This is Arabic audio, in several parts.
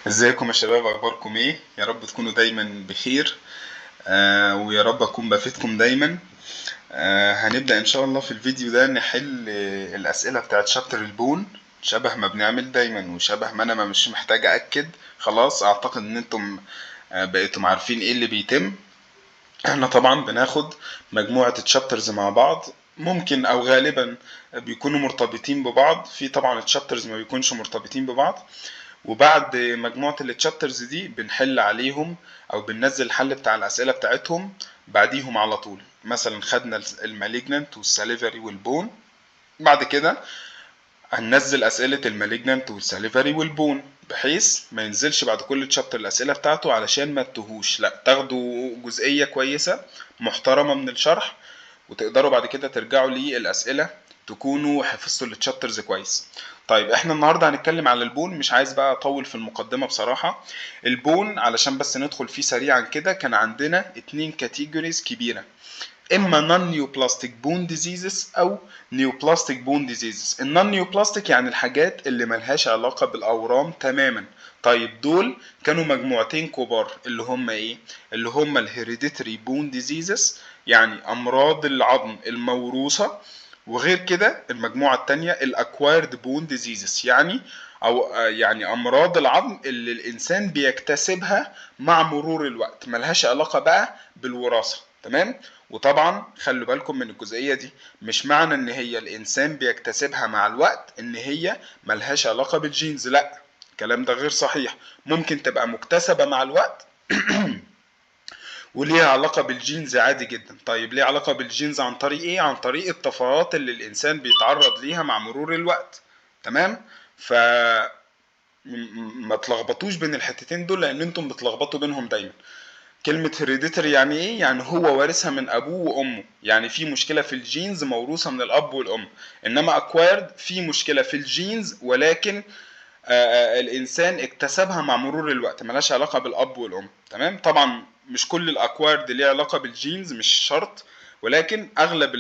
ازيكم يا شباب، اخباركم ايه؟ يا رب تكونوا دايما بخير. ويا رب اكون بفيدكم دايما. هنبدأ ان شاء الله في الفيديو ده نحل الاسئلة بتاعت شابتر البون، شبه ما بنعمل دايما وشبه ما انا ما مش محتاج اكد. خلاص اعتقد ان انتم بقيتم عارفين ايه اللي بيتم. احنا طبعا بناخد مجموعة التشابترز مع بعض، ممكن او غالبا بيكونوا مرتبطين ببعض، في طبعا التشابترز ما بيكونش مرتبطين ببعض. وبعد مجموعة التشابترز دي بنحل عليهم او بننزل الحل بتاع الاسئلة بتاعتهم بعديهم على طول. مثلا خدنا المالجنانت والساليفري والبون، بعد كده هننزل اسئلة المالجنانت والساليفري والبون، بحيث ما ينزلش بعد كل تشابتر الاسئلة بتاعته علشان ما تتوهوش، لا تاخدوا جزئية كويسة محترمة من الشرح، وتقدروا بعد كده ترجعوا للأسئلة تكونوا حفظتوا التشابترز كويس. طيب احنا النهارده هنتكلم على البون، مش عايز بقى اطول في المقدمة بصراحة. البون علشان بس ندخل فيه سريعا كده، كان عندنا اتنين كاتيجوريز كبيرة، اما نون نيوبلاستيك بون ديزيزز او نيوبلاستيك بون ديزيزز. النون نيوبلاستيك يعني الحاجات اللي ملهاش علاقة بالاورام تماما. طيب دول كانوا مجموعتين كبار، اللي هم ايه؟ اللي هم الهيريديتري بون ديزيزز، يعني امراض العظم الموروثة. وغير كده المجموعة التانية الاكوايرد بون ديزيزز، يعني يعني امراض العظم اللي الانسان بيكتسبها مع مرور الوقت، ملهاش علاقة بقى بالوراثة. تمام. وطبعا خلوا بالكم من الجزئية دي، مش معنى ان هي الانسان بيكتسبها مع الوقت ان هي ملهاش علاقة بالجينز، لا، الكلام ده غير صحيح. ممكن تبقى مكتسبة مع الوقت وليها علاقة بالجينز عادي جدا. طيب ليها علاقة بالجينز عن طريق ايه؟ عن طريق الطفرات اللي الانسان بيتعرض ليها مع مرور الوقت. تمام. ف ما تلخبطوش بين الحتتين دول، لان انتم بتلخبطوا بينهم دايما. كلمة هيريديتري يعني ايه؟ يعني هو وارثها من ابوه وامه، يعني في مشكلة في الجينز موروثة من الاب والام. انما اكوايرد في مشكلة في الجينز، ولكن الانسان اكتسبها مع مرور الوقت، ملهاش علاقة بالاب والام. تمام. طبعا مش كل الاكوايرد ليه علاقة بالجينز، مش شرط، ولكن اغلب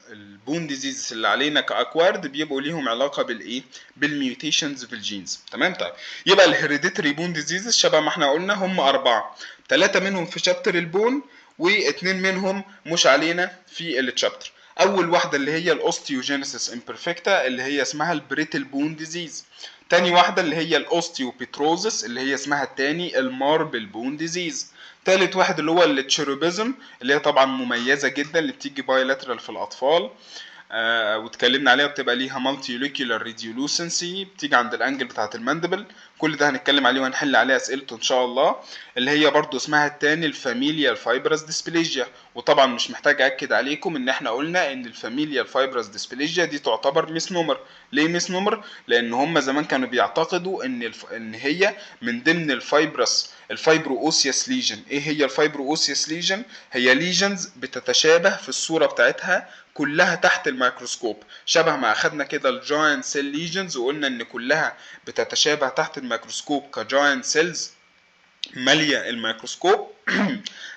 البون ديزيز اللي علينا كاكوارد بيبقوا ليهم علاقه بالايه؟ بالميوتيشنز في الجينز. تمام. طيب يبقى الهيريديتري بون ديزيز شبه ما احنا قلنا هم اربعه، ثلاثه منهم في شابتر البون واتنين منهم مش علينا في التشابتر. اول واحده اللي هي الاوستيوجينيسيس امبرفكتا، اللي هي اسمها البريتل بون ديزيز. تاني واحده اللي هي الاوستيوبيتروزس، اللي هي اسمها التاني الماربل بون ديزيز. تالت واحد اللي هو التشيروبيزم، اللي هي طبعا مميزه جدا، اللي بتيجي بايلاترال في الاطفال. واتكلمنا عليها، بتبقى ليها مالتي يوليكولار ريديولوسنسي، بتيجي عند الانجل بتاعه الماندبل. كل ده هنتكلم عليه وهنحل عليه اسئلته ان شاء الله. اللي هي برضو اسمها التاني الفاميليال فايبرس ديسبليجيا. وطبعا مش محتاج اكد عليكم ان احنا قلنا ان الفاميليال فايبرس ديسبليجيا دي تعتبر ميس نمر. ليه ميس نمر؟ لان هم زمان كانوا بيعتقدوا ان هي من ضمن الفايبرو اوسيوس ليجن. ايه هي الفايبرو اوسيوس ليجن؟ هي ليجنز بتتشابه في الصوره بتاعتها كلها تحت الميكروسكوب، شبه ما اخدنا كده الجاينت سيل ليجنز وقلنا ان كلها بتتشابه تحت الميكروسكوب كجاينت سيلز ماليه الميكروسكوب.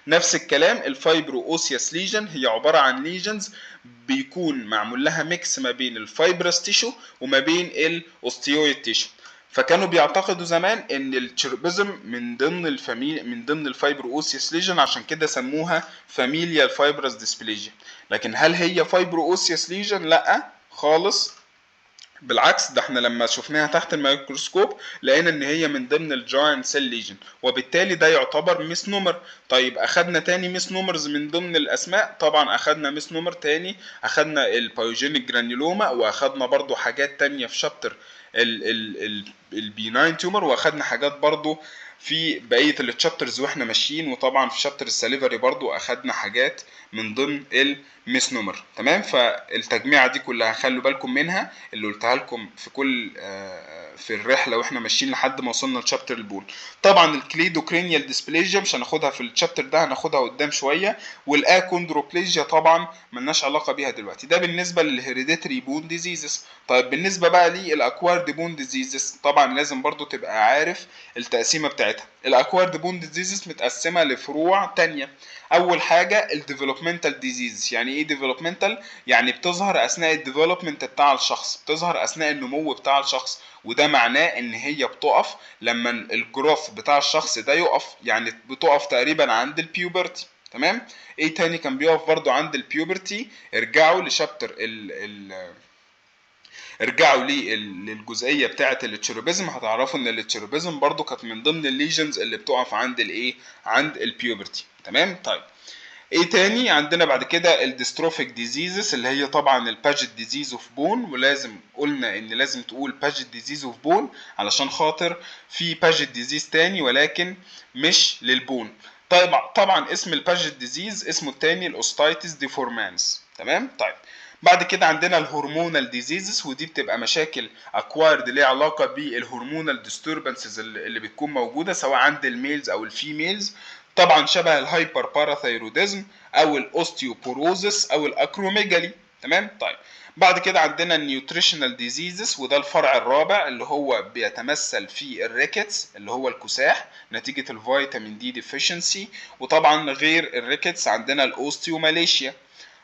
نفس الكلام الفايبرو اوسيوس ليجن هي عباره عن ليجنز بيكون معمول لها ميكس ما بين الفايبرس تيشو وما بين الاوستيويد تيشو. فكانوا بيعتقدوا زمان ان التشيربيزم من ضمن الفايبرو اوسيوس ليجن، عشان كده سموها فاميليال فايبرس ديسبليجيا. لكن هل هي فايبرو اوسيوس ليجن؟ لا خالص، بالعكس، ده احنا لما شفناها تحت الميكروسكوب لقينا ان هي من ضمن الجاينت سيل ليجن، وبالتالي ده يعتبر ميس نومر. طيب اخدنا تاني ميس نومرز من ضمن الاسماء، طبعا اخدنا ميس نومر تاني، اخدنا البايوجينيك جرانيولوما، واخدنا برضو حاجات تانية في شابتر البي 9 تيومر، واخدنا حاجات برضو في بقيه التشابترز واحنا ماشيين. وطبعا في شابتر السليفري برضو اخدنا حاجات من ضمن الميس نومر. تمام. فالتجميعه دي كلها خلوا بالكم منها، اللي قلتها لكم في كل في الرحله واحنا ماشيين لحد ما وصلنا لشابتر البول. طبعا الكليدوكرينيال ديسبليجيا مش هناخدها في الشابتر ده، هناخدها قدام شويه. والاكوندروبليجيا طبعا ملناش علاقه بيها دلوقتي. ده بالنسبه للهيريديتري بون ديزيزز. طيب بالنسبه بقى للاكوارد بون ديزيزز، طبعا لازم برضو تبقى عارف التقسيمه بتاعتها بتاعتها. الاكوارد بون ديزيزز متقسمه لفروع تانية. اول حاجه الديفلوبمنتال ديزيز. يعني ايه ديفلوبمنتال؟ يعني بتظهر اثناء الديفلوبمنت بتاع الشخص، بتظهر اثناء النمو بتاع الشخص، وده معناه ان هي بتقف لما الجروث بتاع الشخص ده يقف، يعني بتقف تقريبا عند البيوبرتي. تمام. ايه تاني كان بيقف برضو عند البيوبرتي؟ ارجعوا لشابتر ارجعوا للجزئيه بتاعه التشيروبيزم، هتعرفوا ان التشيروبيزم برضو كانت من ضمن الليجنز اللي بتقف عند الايه، عند البيوبرتي. تمام. طيب ايه تاني عندنا بعد كده؟ الديستروفيك ديزيزز، اللي هي طبعا الباجيت ديزيز اوف بون. ولازم قلنا ان لازم تقول باجيت ديزيز اوف بون علشان خاطر في باجيت ديزيز تاني ولكن مش للبون. طيب طبعا اسم الباجيت ديزيز اسمه التاني الاوستايتس ديفورمانس. تمام. طيب بعد كده عندنا الهرمونال ديزيزز، ودي بتبقى مشاكل اكوارد ليها علاقه بالهرمونال ديستربنسز اللي بتكون موجوده سواء عند الميلز او الفيميلز. طبعا شبه الهايبر باراثايروديزم او الاوستيوبوروزس او الاكروميجالي. تمام. طيب بعد كده عندنا النيوتريشنال ديزيزز، وده الفرع الرابع اللي هو بيتمثل في الريكتس اللي هو الكساح نتيجه الفيتامين دي ديفيشنسي. وطبعا غير الريكتس عندنا الاوستيوماليشيا.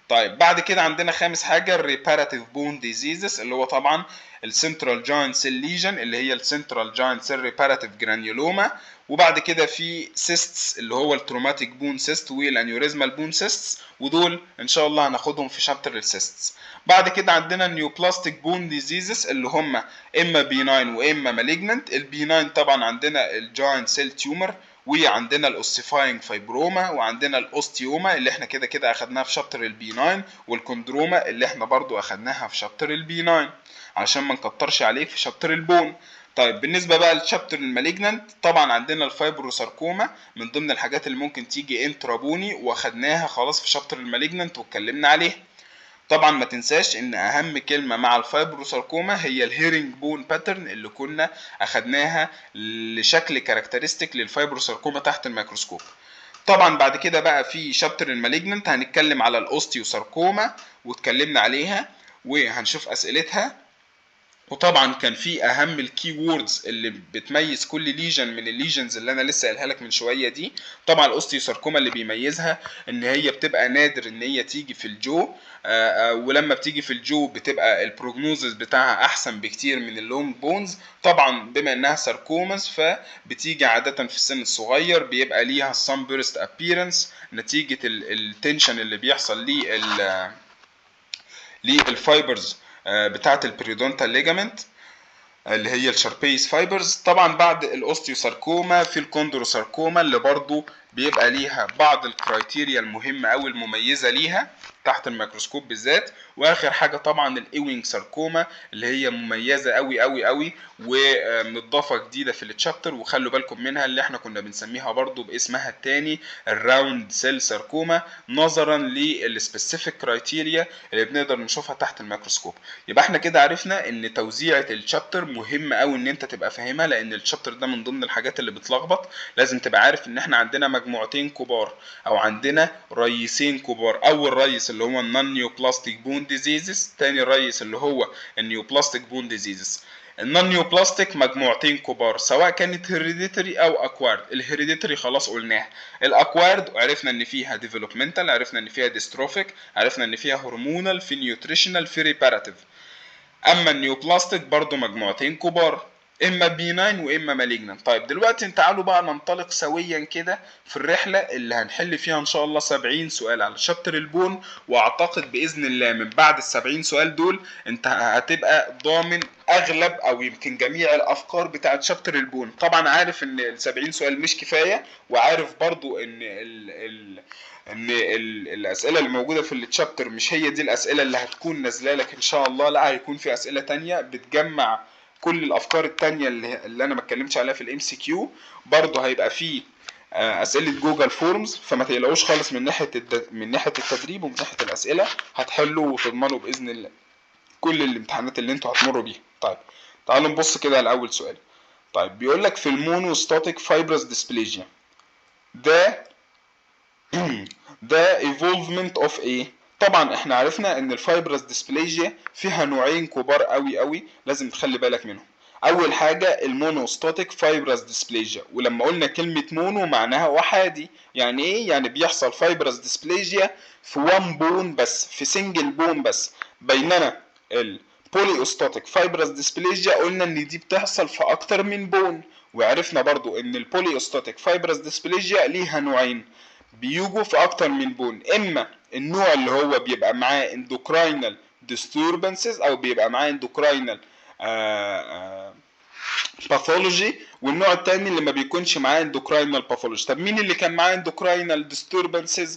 طيب بعد كده عندنا خامس حاجه الريباراتيف بون ديزيزز، اللي هو طبعا السنترال جاينت سيل ليجن اللي هي السنترال جاينت سيل ريباراتيف جرانيولوما. وبعد كده في سيستس اللي هو التروماتيك بون سيست والانيوريزمال بون سيستس، ودول ان شاء الله هناخدهم في شابتر السيستس. بعد كده عندنا النيوبلاستيك بون ديزيزز اللي هم اما بيناين واما مالجننت. البيناين طبعا عندنا الجاينت سيل تيومر، وعندنا الاوسيفاينج فايبروما، وعندنا الاوستيوما اللي احنا كده كده اخدناها في شابتر البي 9، والكوندروما اللي احنا برضو اخدناها في شابتر البي 9 عشان ما نكترش عليك في شابتر البون. طيب بالنسبه بقى للشابتر المالجنانت طبعا عندنا الفايبروساركوما من ضمن الحاجات اللي ممكن تيجي انترابوني، واخدناها خلاص في شابتر المالجنانت واتكلمنا عليها. طبعا ما تنساش ان اهم كلمه مع الفايبروساركوما هي الهيرنج بون باترن اللي كنا اخدناها لشكل كاركترستيك للفايبروساركوما تحت الميكروسكوب. طبعا بعد كده بقى في شابتر المالجننت هنتكلم على الاوستيوساركوما واتكلمنا عليها وهنشوف اسئلتها. وطبعا كان في اهم الكي ووردز اللي بتميز كل ليجن من الليجنز اللي انا لسه قايلها لك من شويه دي. طبعا الاوستيوساركوما اللي بيميزها ان هي بتبقى نادر ان هي تيجي في الجو، ولما بتيجي في الجو بتبقى البروجنوزس بتاعها احسن بكتير من اللونج بونز. طبعا بما انها ساركوماز فبتيجي عاده في السن الصغير، بيبقى ليها سان بيرست ابييرنس نتيجه التنشن اللي بيحصل للفايبرز بتاعه البريدونتال ليجامنت اللي هي الشاربيس فايبرز. طبعا بعد الاوستيوساركوما في الكوندروساركوما اللي برضو بيبقى ليها بعض الكرايتيريا المهمه او المميزه ليها تحت الميكروسكوب بالذات. واخر حاجه طبعا الايوينج ساركوما اللي هي مميزه قوي قوي قوي ومضافه جديده في التشابتر، وخلوا بالكم منها اللي احنا كنا بنسميها برضو باسمها التاني الراوند سيل ساركوما نظرا للسبيسيفيك كرايتيريا اللي بنقدر نشوفها تحت الميكروسكوب. يبقى احنا كده عرفنا ان توزيعه الشابتر مهم قوي ان انت تبقى فاهمها، لان الشابتر ده من ضمن الحاجات اللي بتلخبط. لازم تبقى عارف ان احنا عندنا مجموعتين كبار او عندنا ريسين كبار. اول ريس اللي هو النون نيوبلاستيك بون ديزيزز، تاني ريس اللي هو النيوبلاستيك بون ديزيزز. النون نيوبلاستيك مجموعتين كبار سواء كانت هيريديتري او اكوارد. الهيريديتري خلاص قلناها. الاكوارد عرفنا ان فيها ديفلوبمنتال، عرفنا ان فيها ديستروفيك، عرفنا ان فيها هرمونال، في نيوتريشنال، في ريباراتيف. اما النيوبلاستيك برضو مجموعتين كبار اما بيناين واما مالجنان. طيب دلوقتي تعالوا بقى ننطلق سويا كده في الرحله اللي هنحل فيها ان شاء الله 70 سؤال على شابتر البون. واعتقد باذن الله من بعد ال70 سؤال دول انت هتبقى ضامن اغلب او يمكن جميع الافكار بتاعت شابتر البون. طبعا عارف ان ال70 سؤال مش كفايه، وعارف برضو ان الاسئله اللي موجوده في التشابتر مش هي دي الاسئله اللي هتكون نازله لك ان شاء الله، لا هيكون في اسئله تانية بتجمع كل الافكار التانية اللي انا ما اتكلمتش عليها في الام سي كيو. برضه هيبقى في اسئله جوجل فورمز، فما تقلقوش خالص من ناحيه من ناحيه التدريب ومن ناحيه الاسئله. هتحلوا وتضمنوا باذن الله كل الامتحانات اللي انتوا هتمروا بيها. طيب تعالوا نبص كده على اول سؤال. طيب بيقول لك في المونوستاتيك فايبرس ديسبليجيا ده evolvement of ايه؟ طبعا احنا عرفنا ان الفايبرس ديسبليجيا فيها نوعين كبار قوي قوي لازم تخلي بالك منهم. اول حاجه المونوستاتيك فايبرس ديسبليجيا، ولما قلنا كلمه مونو معناها وحادي. يعني ايه؟ يعني بيحصل فايبرس ديسبليجيا في وان بون بس، في سنجل بون بس. بينما البوليوستاتيك فايبرس ديسبليجيا قلنا ان دي بتحصل في اكتر من بون. وعرفنا برضو ان البوليوستاتيك فايبرس ديسبليجيا ليها نوعين بيجوا في اكتر من بون، اما النوع اللي هو بيبقى معاه اندوكراينال disturbances او بيبقى معاه اندوكراينال باثولوجي، والنوع الثاني اللي ما بيكونش معاه اندوكراينال باثولوجي. طب مين اللي كان معاه اندوكراينال disturbances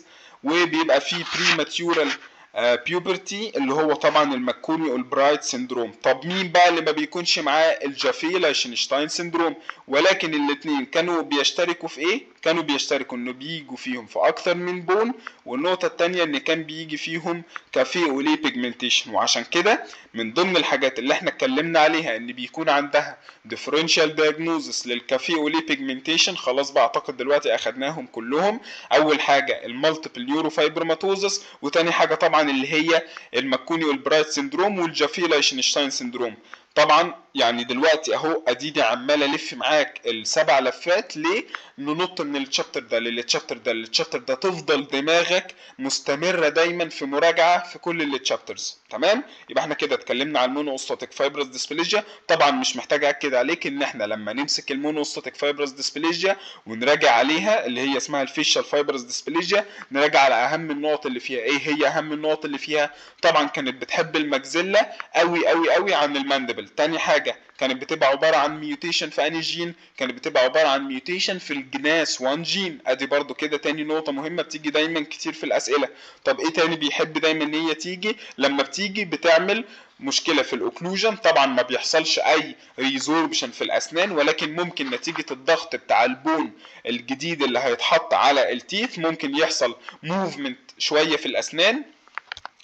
وبيبقى فيه بريماتيورال بيوبرتي اللي هو طبعا الماكوني والبرايت سيندروم؟ طب مين بقى اللي ما بيكونش معاه الجافي لايشنشتاين سيندروم؟ ولكن الاثنين كانوا بيشتركوا في ايه؟ كانوا بيشتركوا انه بيجوا فيهم في اكتر من بون، والنقطة الثانية ان كان بيجي فيهم كافي اولي بيجمنتيشن. وعشان كده من ضمن الحاجات اللي احنا اتكلمنا عليها ان بيكون عندها differential diagnosis للكافي اولي بيجمنتيشن. خلاص بقى اعتقد دلوقتي اخدناهم كلهم. اول حاجة المالتيبل يوروفايبرماتوزس، وتاني حاجة طبعا اللي هي الماكوني والبرايت سيندروم والجافي لايشنشتاين سيندروم. طبعا يعني دلوقتي اهو اديني عمال الف معاك السبع لفات ليه؟ ننط من التشابتر ده للتشابتر ده للتشابتر ده، تفضل دماغك مستمره دايما في مراجعه في كل التشابترز. تمام؟ يبقى احنا كده اتكلمنا عن المونوستاتيك فايبرس ديسبليجيا. طبعا مش محتاج اكد عليك ان احنا لما نمسك المونوستاتيك فايبرس ديسبليجيا ونراجع عليها اللي هي اسمها الفيشال فايبرس ديسبليجيا، نراجع على اهم النقط اللي فيها. ايه هي اهم النقط اللي فيها؟ طبعا كانت بتحب المجزله قوي قوي قوي عن الماندبل. تاني حاجه كانت بتبقى عباره عن ميوتيشن في انهي جين؟ كانت بتبقى عباره عن ميوتيشن في الجناس 1 جين. ادي برضو كده تاني نقطه مهمه بتيجي دايما كتير في الاسئله. طب ايه تاني بيحب دايما ان هي تيجي؟ لما بتيجي بتعمل مشكله في الاوكلوجن. طبعا ما بيحصلش اي ريزوربشن في الاسنان، ولكن ممكن نتيجه الضغط بتاع البون الجديد اللي هيتحط على التيث ممكن يحصل موفمنت شويه في الاسنان.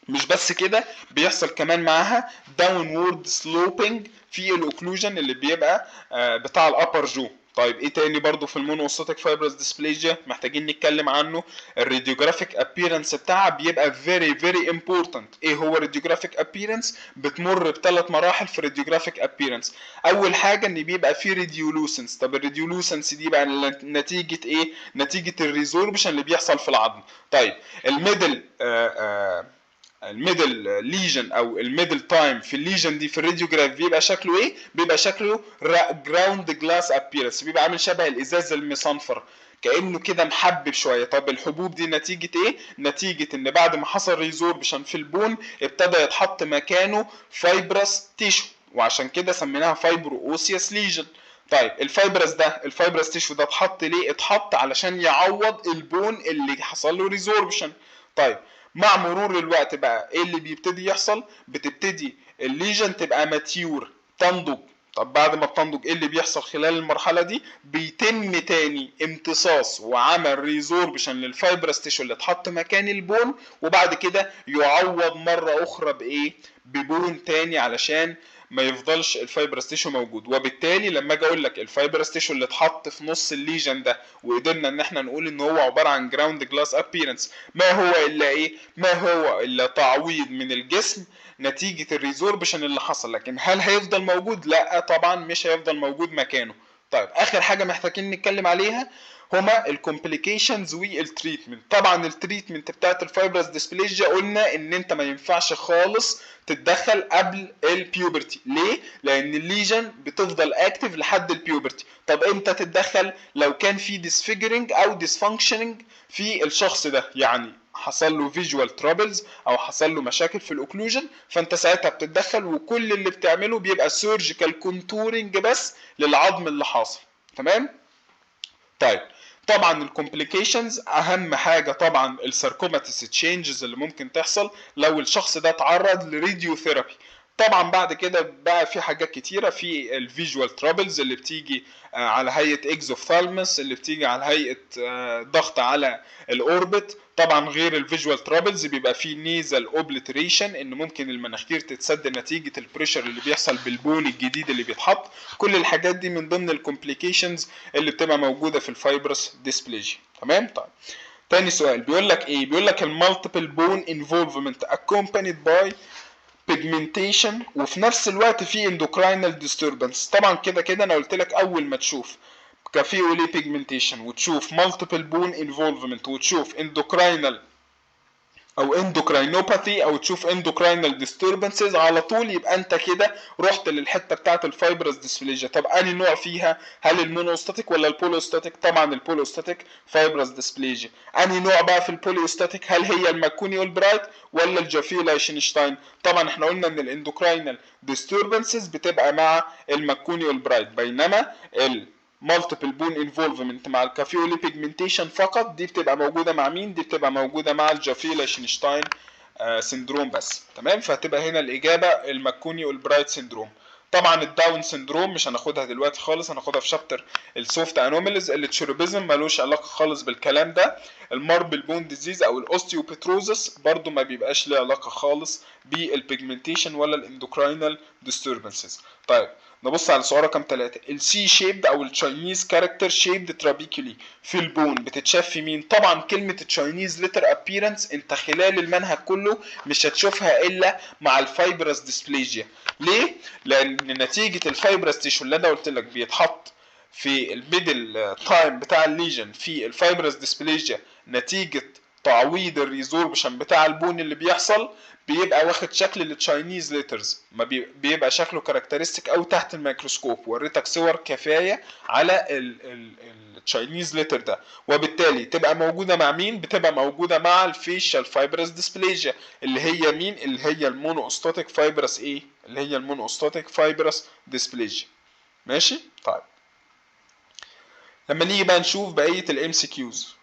مش بس كده، بيحصل كمان معاها داونورد سلوبينج في الاوكلوجن اللي بيبقى بتاع الابر جو. طيب ايه تاني برضو في المونوستاتيك فايبرس ديسبليجيا محتاجين نتكلم عنه؟ الراديوجرافيك ابييرنس بتاعها بيبقى فيري فيري امبورتنت. ايه هو الراديوجرافيك ابييرنس؟ بتمر بثلاث مراحل في الراديوجرافيك ابييرنس. اول حاجه ان بيبقى فيه ريديولوسنس. طب الريديولوسنس دي بقى نتيجه ايه؟ نتيجه الريزوربشن اللي بيحصل في العظم. طيب الميدل الميدل ليجن او الميدل تايم في الليجن دي في الراديوجراف بيبقى شكله ايه؟ بيبقى شكله جراوند جلاس ابييرنس، بيبقى عامل شبه الازاز المصنفر كانه كده محبب شويه. طب الحبوب دي نتيجه ايه؟ نتيجه ان بعد ما حصل ريزوربشن في البون ابتدى يتحط مكانه فايبرس تيشو، وعشان كده سميناها فايبرو اوسيوس ليجن. طيب الفايبرس تيشو ده اتحط ليه؟ اتحط علشان يعوض البون اللي حصل له ريزوربشن. طيب مع مرور الوقت بقى ايه اللي بيبتدي يحصل؟ بتبتدي الليجن تبقى ماتيور، تنضج. طب بعد ما بتنضج ايه اللي بيحصل خلال المرحله دي؟ بيتم تاني امتصاص وعمل ريزوربشن للفايبرس تيشو اللي اتحط مكان البون، وبعد كده يعوض مره اخرى بايه؟ ببون تاني علشان ما يفضلش الفايبرس تيشو موجود. وبالتالي لما اجي اقول لك الفايبرس تيشو اللي اتحط في نص الليجن ده وقدرنا ان احنا نقول ان هو عباره عن جراوند جلاس ابييرنس، ما هو الا ايه؟ ما هو الا تعويض من الجسم نتيجه الريزوربشن اللي حصل. لكن هل هيفضل موجود؟ لا طبعا مش هيفضل موجود مكانه. طيب اخر حاجه محتاجين نتكلم عليها هما الكومبليكيشنز والتريتمنت. طبعا التريتمنت بتاعت الفايبرس ديسبليجيا قلنا ان انت ما ينفعش خالص تتدخل قبل البيوبرتي. ليه؟ لان الليجن بتفضل اكتف لحد البيوبرتي. طب امتى تتدخل؟ لو كان في ديسفيجرنج او ديسفانكشننج في الشخص ده، يعني حصل له فيجوال ترابلز او حصل له مشاكل في الاوكلوجن، فانت ساعتها بتتدخل وكل اللي بتعمله بيبقى سيرجيكال كونتورنج بس للعظم اللي حاصل. تمام؟ طيب طبعا الكومبليكيشنز اهم حاجه طبعا الساركوماتيس تشينجز اللي ممكن تحصل لو الشخص ده اتعرض لراديو ثيرابي. طبعا بعد كده بقى في حاجات كتيره في الفيجوال ترابلز اللي بتيجي على هيئه اكزوفثالمس، اللي بتيجي على هيئه ضغط على الاوربت. طبعا غير الفيجوال ترابلز بيبقى في نيزل اوبليتريشن، ان ممكن المناخير تتسد نتيجه البريشر اللي بيحصل بالبون الجديد اللي بيتحط. كل الحاجات دي من ضمن الكومبليكيشنز اللي بتبقى موجوده في الفايبرس ديسبليجيا. تمام؟ طيب تاني سؤال بيقول لك ايه؟ بيقول لك المالتيبل بون انفولفمنت accompanied by pigmentation وفي نفس الوقت في endocrine disturbance. طبعا كده كده انا قلت لك اول ما تشوف كافيه اولي pigmentation وتشوف multiple bone involvement وتشوف endocrine او اندوكراينوباثي او تشوف اندوكراينال ديستربنسز، على طول يبقى انت كده رحت للحته بتاعه الفايبرس ديسبليجيا. طب انهي نوع فيها؟ هل المونوستاتيك ولا البولوستاتيك؟ طبعا البولوستاتيك فايبرس ديسبليجيا. انهي نوع بقى في البوليوستاتيك؟ هل هي الماكوني والبرايت ولا الجافيلا ايشنشتاين؟ طبعا احنا قلنا ان الاندوكراينال ديستربنسز بتبقى مع الماكوني والبرايت، بينما مالتيبل بون انفولفمنت مع الكافيولي بيجمنتيشن فقط دي بتبقى موجوده مع مين؟ دي بتبقى موجوده مع الجافيلا شينشتاين سندروم بس. تمام، فهتبقى هنا الاجابه الماكوني والبرايت سندروم. طبعا الداون سندروم مش هناخدها دلوقتي خالص، هناخدها في شابتر السوفت انوميليز. التشيروبيزم ملوش علاقه خالص بالكلام ده. الماربل بون ديزيز او الاوستيوبيتروزس برضو ما بيبقاش له علاقه خالص بالبيجمنتيشن ولا الاندوكراينال ديستربنسز. طيب نبص على سؤال رقم 3. السي شيبد او التشاينيز كاركتر شيبد ترابيكولي في البون بتتشاف في مين؟ طبعا كلمه تشاينيز لتر ابييرنس انت خلال المنهج كله مش هتشوفها الا مع الفايبرس ديسبليجيا. ليه؟ لان نتيجه الفايبرس تيشو اللي انا قلت لك بيتحط في الميدل تايم بتاع الليجن في الفايبرس ديسبليجيا نتيجه تعويض الريزوربشن بتاع البون اللي بيحصل، بيبقى واخد شكل التشاينيز ليترز، ما بيبقى شكله كاركترستيك او تحت الميكروسكوب. وريتك صور كفايه على التشاينيز ليتر ده، وبالتالي تبقى موجوده مع مين؟ بتبقى موجوده مع الفيشال فايبرس ديسبليجيا اللي هي مين؟ اللي هي المونوستاتيك فايبرس ايه؟ اللي هي المونوستاتيك فايبرس ديسبليجيا. ماشي؟ طيب لما نيجي بقى نشوف بقيه الام سي كيوز.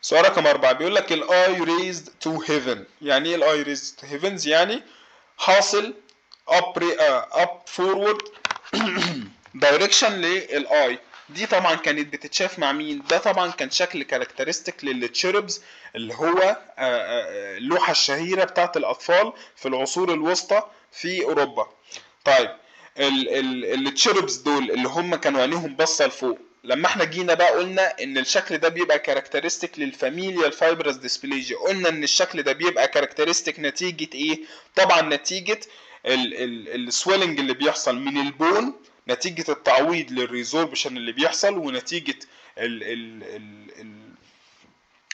سؤال رقم 4 بيقول لك الاي raised to heaven. يعني ايه الاي raised to heavens؟ يعني حاصل up forward direction للاي. دي طبعا كانت بتتشاف مع مين؟ ده طبعا كان شكل كاركترستيك للتشيربز اللي هو اللوحة الشهيرة بتاعت الأطفال في العصور الوسطى في أوروبا. طيب التشيربز دول اللي هم كانوا عينيهم باصة لفوق، لما احنا جينا بقى قلنا ان الشكل ده بيبقى كاركترستيك للفاميليا الفايبرس ديسبليجيا. قلنا ان الشكل ده بيبقى كاركترستيك نتيجة ايه؟ طبعا نتيجة السويلنج اللي بيحصل من البون نتيجة التعويض للريزوربشن اللي بيحصل، ونتيجة ال ال ال ال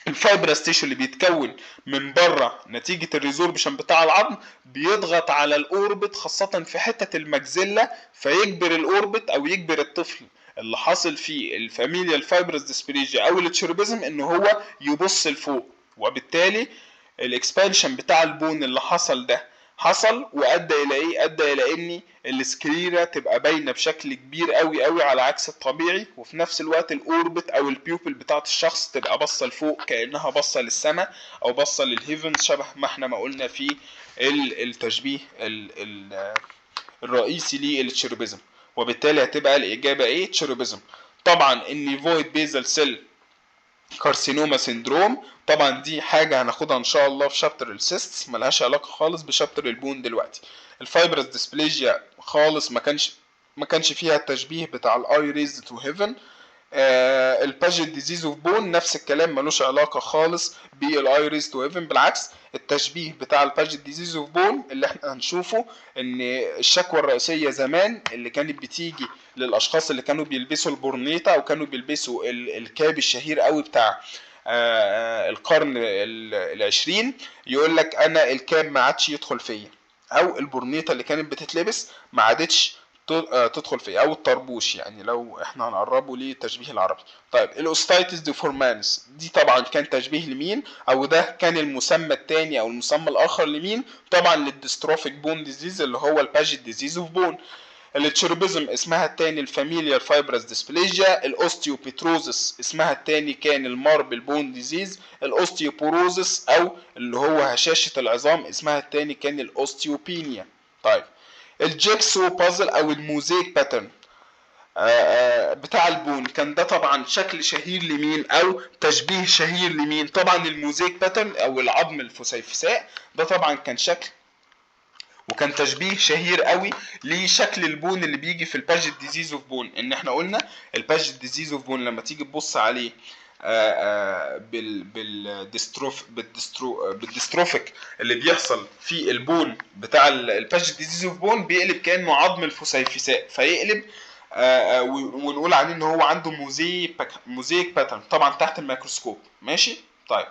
الفايبرس تيشو اللي بيتكون من بره نتيجة الريزوربشن بتاع العظم بيضغط على الاوربت خاصة في حتة المجزلة، فيجبر الاوربت او يجبر الطفل اللي حاصل فيه الفاميليا الفايبرس ديسبليجيا او التشيربيزم ان هو يبص لفوق، وبالتالي الاكسبانشن بتاع البون اللي حصل ده حصل وادى الى ايه؟ ادى الى ان السكليرا تبقى باينه بشكل كبير قوي قوي على عكس الطبيعي، وفي نفس الوقت الاوربت او البيوبل بتاعت الشخص تبقى باصه لفوق كانها باصه للسماء او باصه للهيفن، شبه ما احنا ما قلنا في التشبيه الرئيسي للتشيربيزم. وبالتالي هتبقى الاجابه ايه؟ تشيربيزم. طبعا النيفويد بيزل سيل كارسينوما سيندروم طبعا دي حاجه هناخدها ان شاء الله في شابتر السيستس، ملهاش علاقه خالص بشابتر البون دلوقتي. الفايبرس ديسبليجيا خالص ما كانش فيها التشبيه بتاع الاي ريز تو هيفن. الباجيت ديزيز اوف بون نفس الكلام، ملوش علاقه خالص بالاي ريز تو هيفن، بالعكس التشبيه بتاع الباجيت ديزيز اوف بون اللي احنا هنشوفه ان الشكوى الرئيسيه زمان اللي كانت بتيجي للاشخاص اللي كانوا بيلبسوا البورنيطه او كانوا بيلبسوا الكاب الشهير قوي بتاع القرن العشرين، يقول لك انا الكاب ما عادش يدخل فيا، او البورنيطه اللي كانت بتتلبس ما عادتش تدخل فيه، او الطربوش يعني لو احنا هنقربه للتشبيه العربي. طيب الاوستايتس ديفورمانس دي طبعا كان تشبيه لمين؟ او ده كان المسمى الثاني او المسمى الاخر لمين؟ طبعا للديستروفيك بون ديزيز اللي هو الباجيت ديزيز اوف بون. التشيربيزم اسمها الثاني الفاميليال فايبرس ديسبليجيا. الاوستيوبيتروزس اسمها الثاني كان الماربل بون ديزيز. الاوستيوبوروزس او اللي هو هشاشة العظام اسمها الثاني كان الاوستيوبينيا. طيب الجيكسو بازل او الموزيك باترن بتاع البون كان ده طبعا شكل شهير لمين او تشبيه شهير لمين؟ طبعا الموزيك باترن او العظم الفسيفساء ده طبعا كان شكل وكان تشبيه شهير قوي لشكل البون اللي بيجي في الباجيت ديزيز اوف بون. ان احنا قلنا الباجيت ديزيز اوف بون لما تيجي تبص عليه بالديستروفيك اللي بيحصل في البون بتاع الباجيت ديزيز اوف بون، بيقلب كانه عظم الفسيفساء، فيقلب ونقول عليه ان هو عنده موزيك باترن طبعا تحت الميكروسكوب. ماشي طيب.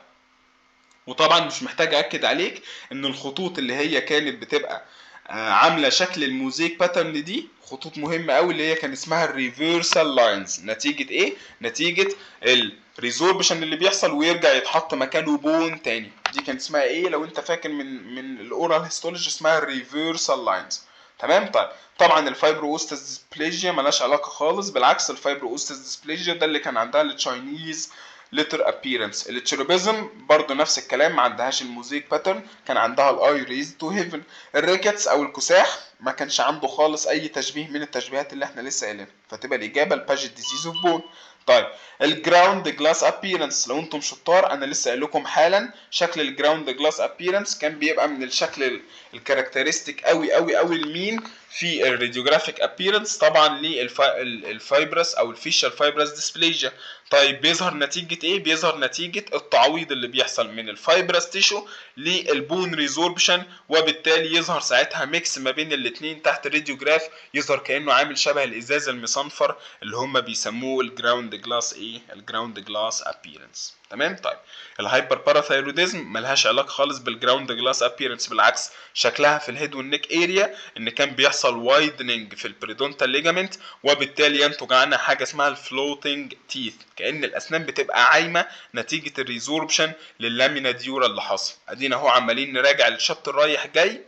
وطبعا مش محتاج اكد عليك ان الخطوط اللي هي كانت بتبقى عامله شكل الموزيك باترن دي خطوط مهمه قوي، اللي هي كان اسمها الريفرسال لاينز. نتيجه ايه؟ نتيجه الريزوربشن اللي بيحصل ويرجع يتحط مكانه بون تاني. دي كان اسمها ايه لو انت فاكر من الاورال هيستولوجي؟ اسمها الريفرسال لاينز. تمام طيب. طبعا الفايبروستاس ديسبليجيا ملهاش علاقه خالص، بالعكس الفايبروستاس ديسبليجيا ده اللي كان عندها التشاينيز لتر ابييرنس. التشيروبيزم برضو نفس الكلام، ما عندهاش الموزيك باترن، كان عندها الاي ريز تو هيفن. الريكتس او الكساح ما كانش عنده خالص اي تشبيه من التشبيهات اللي احنا لسه قايلينها، فتبقى الاجابه الباجيت ديزيز اوف بون. طيب الجراوند جلاس ابييرنس، لو انتم شطار انا لسه قايل لكم حالا شكل الجراوند جلاس ابييرنس كان بيبقى من الشكل الكاركترستيك قوي قوي قوي لمين في الراديوجرافيك ابييرنس؟ طبعا للفايبرس او الفيشال فايبرس ديسبليجيا. طيب بيظهر نتيجة ايه؟ بيظهر نتيجة التعويض اللي بيحصل من الفايبرس تيشو للبون ريزوربشن، وبالتالي يظهر ساعتها ميكس ما بين الاتنين تحت الراديوجراف، يظهر كأنه عامل شبه الازاز المصنفر اللي هم بيسموه الجراوند جلاس ايه؟ الجراوند جلاس ابييرنس. تمام طيب. الهايبر باراثايروديزم ملهاش علاقه خالص بالجراوند جلاس ابييرنس، بالعكس شكلها في الهيد والنيك اريا ان كان بيحصل وايدنينج في البريدونتال ليجامنت، وبالتالي ينتج عنها حاجه اسمها الفلوتنج تيث، كأن الاسنان بتبقى عايمه نتيجه الريزوربشن لللامينا ديورا اللي حصل. ادينا اهو عمالين نراجع الشابتر رايح جاي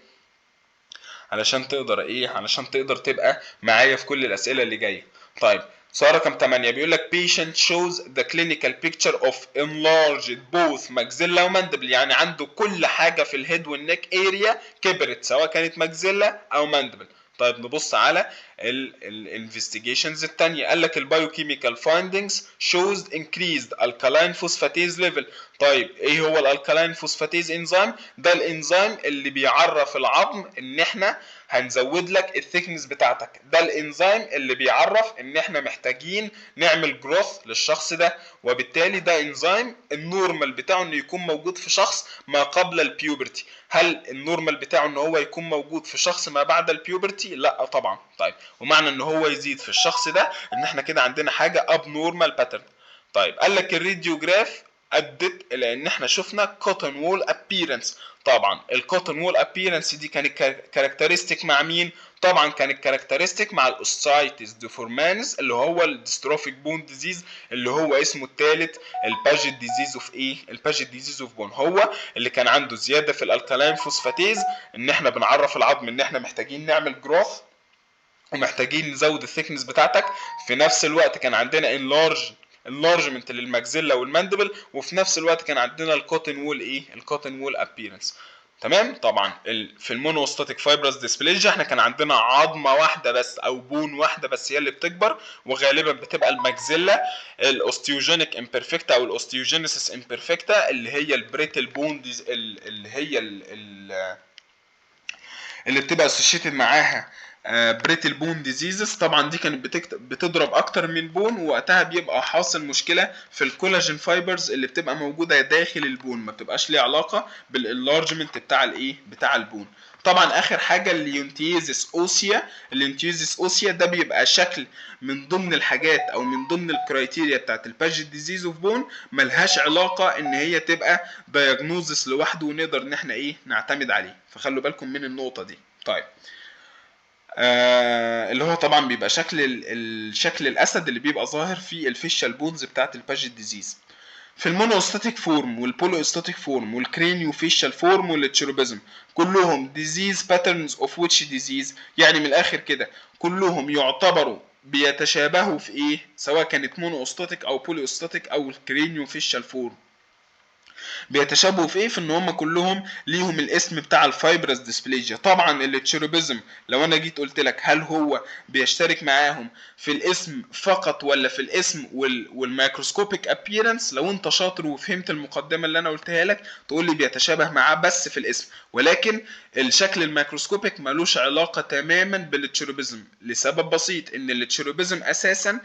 علشان تقدر ايه؟ علشان تقدر تبقى معايا في كل الاسئله اللي جايه. طيب سؤال رقم 8 بيقول لك patient shows the clinical picture of enlarged both maxilla وماندبل، يعني عنده كل حاجه في الهيد والنيك اريا كبرت سواء كانت ماكسيلا او ماندبل. طيب نبص على الانفستيجيشنز الثانيه. قال لك البايوكيميكال فايندنجز shows increased alkaline phosphatase level. طيب ايه هو الالكالاين فوسفاتيز انزيم؟ ده الانزيم اللي بيعرف العظم ان احنا هنزود لك الثيكنس بتاعتك، ده الانزيم اللي بيعرف ان احنا محتاجين نعمل جروث للشخص ده، وبالتالي ده انزيم النورمال بتاعه انه يكون موجود في شخص ما قبل البيوبرتي. هل النورمال بتاعه ان هو يكون موجود في شخص ما بعد البيوبرتي؟ لا طبعا. طيب ومعنى ان هو يزيد في الشخص ده ان احنا كده عندنا حاجه اب نورمال باترن. طيب قال لك الراديوجراف ادت الى ان احنا شفنا كوتن وول ابييرنس. طبعا الكوتن وول ابييرنس دي كانت كاركترستيك مع مين؟ طبعا كانت كاركترستيك مع الاوستايتس ديفورمانس اللي هو الديستروفيك بون ديزيز اللي هو اسمه الثالث الباجيت ديزيز اوف ايه؟ الباجيت ديزيز اوف بون، هو اللي كان عنده زياده في الالكالاين فوسفاتيز، ان احنا بنعرف العظم ان احنا محتاجين نعمل جروث ومحتاجين نزود الثيكنس بتاعتك. في نفس الوقت كان عندنا انلارجمنت للماكسيلا والماندبل، وفي نفس الوقت كان عندنا الكوتن وول ايه؟ الكوتن وول ابييرنس. تمام. طبعا في المونوستاتيك فايبرس ديسبليجيا احنا كان عندنا عظمه واحده بس او بون واحده بس هي اللي بتكبر، وغالبا بتبقى الماكسيلا الاوستيوجينيك امبرفكتا او الاوستيوجينيسيس امبرفكتا اللي هي البريتل بون اللي هي اللي بتبقى اسوشيتد معاها بريتل بون ديزيزز. طبعا دي كانت بتضرب اكتر من بون، ووقتها بيبقى حاصل مشكله في الكولاجين فايبرز اللي بتبقى موجوده داخل البون، ما بتبقاش ليها علاقه بالانلارجمنت بتاع الايه؟ بتاع البون. طبعا اخر حاجه اليونتيزيس اوسيا. اليونتيزيس اوسيا ده بيبقى شكل من ضمن الحاجات او من ضمن الكرايتيريا بتاعت الباجيت ديزيز اوف بون، ملهاش علاقه ان هي تبقى دايجنوزس لوحده ونقدر ان احنا ايه؟ نعتمد عليه، فخلوا بالكم من النقطه دي. طيب اللي هو طبعا بيبقى الشكل الاسد اللي بيبقى ظاهر في الفيشال بونز بتاعت الباجيت ديزيز. في المونوستاتيك فورم والبولوستاتيك فورم والكرينيو فيشال فورم والتشيروبيزم كلهم ديزيز باترنز اوف ويتش ديزيز، يعني من الاخر كده كلهم يعتبروا بيتشابهوا في ايه؟ سواء كانت مونوستاتيك او بولوستاتيك او الكرينيو فيشال فورم، بيتشابهوا في ايه؟ في ان هم كلهم ليهم الاسم بتاع الفايبرس ديسبليجيا. طبعا التشيروبيزم لو انا جيت قلت لك هل هو بيشترك معاهم في الاسم فقط ولا في الاسم والميكروسكوبيك ابييرنس، لو انت شاطر وفهمت المقدمه اللي انا قلتها لك تقول لي بيتشابه معاه بس في الاسم، ولكن الشكل الميكروسكوبيك ملوش علاقه تماما بالتشيروبيزم لسبب بسيط، ان التشيروبيزم اساسا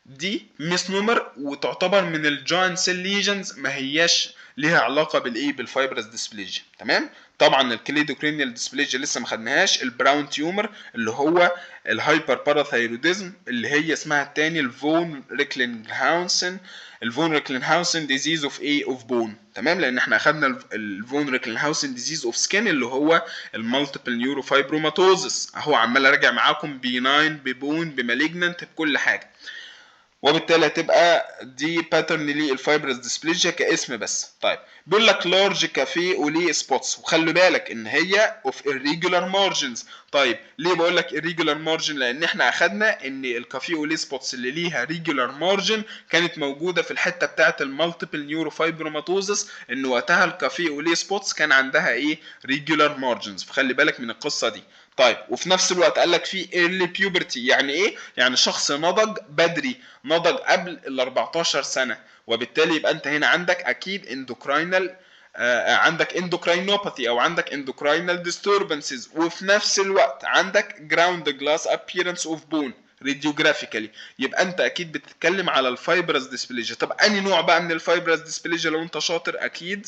دي ميسنومر وتعتبر من الجوينت سيل ليجنز، ما هياش ليها علاقه بالايه بالفايبرس ديسبليجيا. تمام. طبعا الكليدوكرينيال ديسبليجيا لسه ما خدناهاش. البراون تيومر اللي هو الهايبر باراثايروديزم اللي هي اسمها الثاني الفون ريكلينهاوسن، الفون ريكلينهاوسن ديزيز اوف ايه اوف بون. تمام. لان احنا اخدنا الفون ريكلينهاوسن ديزيز اوف سكين اللي هو المالتيبل نيوروفايبروماتوزس، اهو عمال اراجع معاكم بيناين ببون بمالجننت بكل حاجه. وبالتالي هتبقى دي باترن للفايبرس ديسبليجيا كاسم بس. طيب بيقول لك لارج كافيه وليه سبوتس، وخلي بالك ان هي اوف irregular مارجنز. طيب ليه بقول لك irregular مارجن؟ لان احنا اخدنا ان الكافيه وليه سبوتس اللي ليها ريجولار مارجن كانت موجوده في الحته بتاعه المالتيبل نيوروفايبروماتوزس، ان وقتها الكافيه وليه سبوتس كان عندها ايه ريجولار مارجنز، فخلي بالك من القصه دي. طيب وفي نفس الوقت قال لك في early puberty، يعني ايه؟ يعني شخص نضج بدري، نضج قبل ال 14 سنه، وبالتالي يبقى انت هنا عندك اكيد اندوكراينال، عندك اندوكراينوباثي او عندك اندوكراينال ديستوربنسز، وفي نفس الوقت عندك جراوند جلاس ابييرنس اوف بون راديوجرافيكالي. يبقى انت اكيد بتتكلم على الفايبرس ديسبليجيا. طب انهي نوع بقى من الفايبرس ديسبليجيا لو انت شاطر؟ اكيد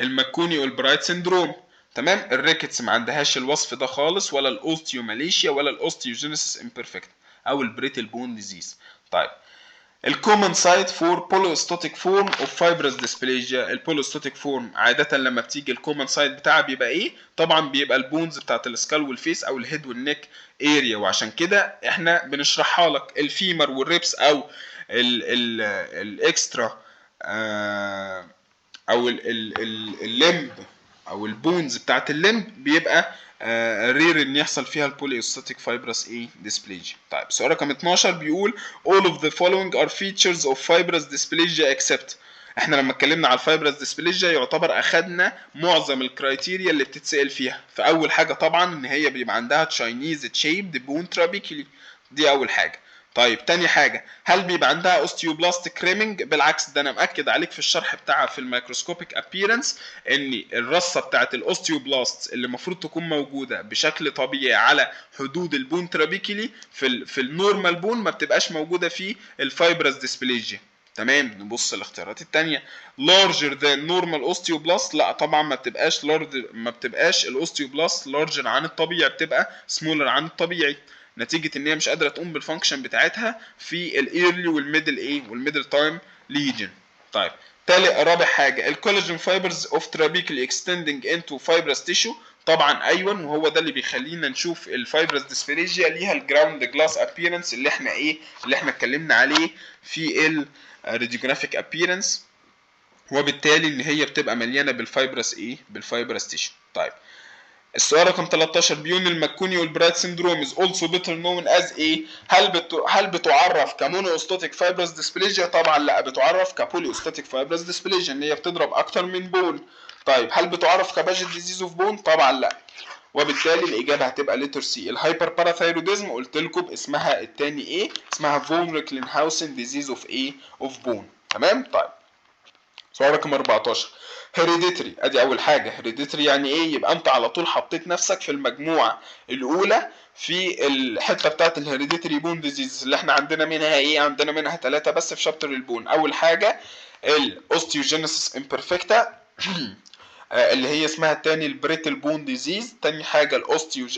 الماكوني والبرايت سندروم. تمام. الريكتس ما عندهاش الوصف ده خالص، ولا الاوستيوماليشيا ولا الاوستيوجينيسيس امبرفكت او البريتل بون ديزيز. طيب الكومن سايت فور بوليوستاتيك فورم اوف فايبرس ديسبليجيا. البوليوستاتيك فورم عاده لما بتيجي الكومن سايت بتاعها بيبقى ايه؟ طبعا بيبقى البونز بتاعت السكال والفيس او الهيد والنك اريا، وعشان كده احنا بنشرحها لك. الفيمر والريبس او الاكسترا او الليمب او البونز بتاعت الليمب بيبقى رير ان يحصل فيها البوليوستاتيك فايبرس ايه ديسبليجيا. طيب السؤال رقم 12 بيقول all of the following are features of fibrous dysplasia except. احنا لما اتكلمنا على الفايبرس ديسبليجيا يعتبر اخدنا معظم الكرايتيريا اللي بتتسال فيها. فاول حاجه طبعا ان هي بيبقى عندها تشاينيز تشيبد بون ترابيكولي، دي اول حاجه. طيب تاني حاجة، هل بيبقى عندها اوستيوبلاستيك ريمنج؟ بالعكس، ده انا مأكد عليك في الشرح بتاعها في الميكروسكوبيك ابييرنس ان الرصة بتاعت الاوستيوبلاست اللي المفروض تكون موجودة بشكل طبيعي على حدود البون ترابيكلي في النورمال بون ما بتبقاش موجودة في الفايبرس ديسبليجيا. تمام. نبص الاختيارات التانية. larger than normal osteoblast، لا طبعا ما بتبقاش ما بتبقاش الاوستيوبلاست larger عن الطبيعي، بتبقى smaller عن الطبيعي، نتيجه ان هي مش قادره تقوم بالفانكشن بتاعتها في الايرلي والميدل ايه والميدل تايم ليجن. طيب رابع حاجه الكولاجين فايبرز اوف ترابيكلي اكستندنج انتو فايبرس تيشو. طبعا ايوه، وهو ده اللي بيخلينا نشوف الفايبرس ديسبليجيا ليها الجراوند جلاس ابييرنس اللي احنا ايه اللي احنا اتكلمنا عليه في الراديوجرافيك ابييرنس، وبالتالي ان هي بتبقى مليانه بالفايبرس ايه بالفايبرس تيشو. طيب السؤال رقم 13 بيون الماكوني والبرايت سندروم is also better known as ايه؟ هل بتعرف كمونوستاتيك فايبرس ديسبليجيا؟ طبعا لا، بتعرف كبوليوستاتيك فايبرس ديسبليجيا ان هي بتضرب اكتر من بون. طيب هل بتعرف كباجت ديزيز اوف بون؟ طبعا لا، وبالتالي الاجابه هتبقى لتر سي. الهايبر باراثايروديزم قلت لكم اسمها الثاني ايه؟ اسمها فون ريكلينهاوسن ديزيز اوف ايه؟ اوف بون. تمام. طيب سؤال رقم 14 هيريديتري. ادي اول حاجه هيريديتري يعني ايه؟ يبقى انت على طول حطيت نفسك في المجموعه الاولى في الحته بتاعت الهيريديتري بون ديزيز اللي احنا عندنا منها ايه؟ عندنا منها 3 بس في شابتر البون. اول حاجه الاوستيوجينيسيس امبرفكتا اللي هي اسمها التاني البريتل بون ديزيز. تاني حاجه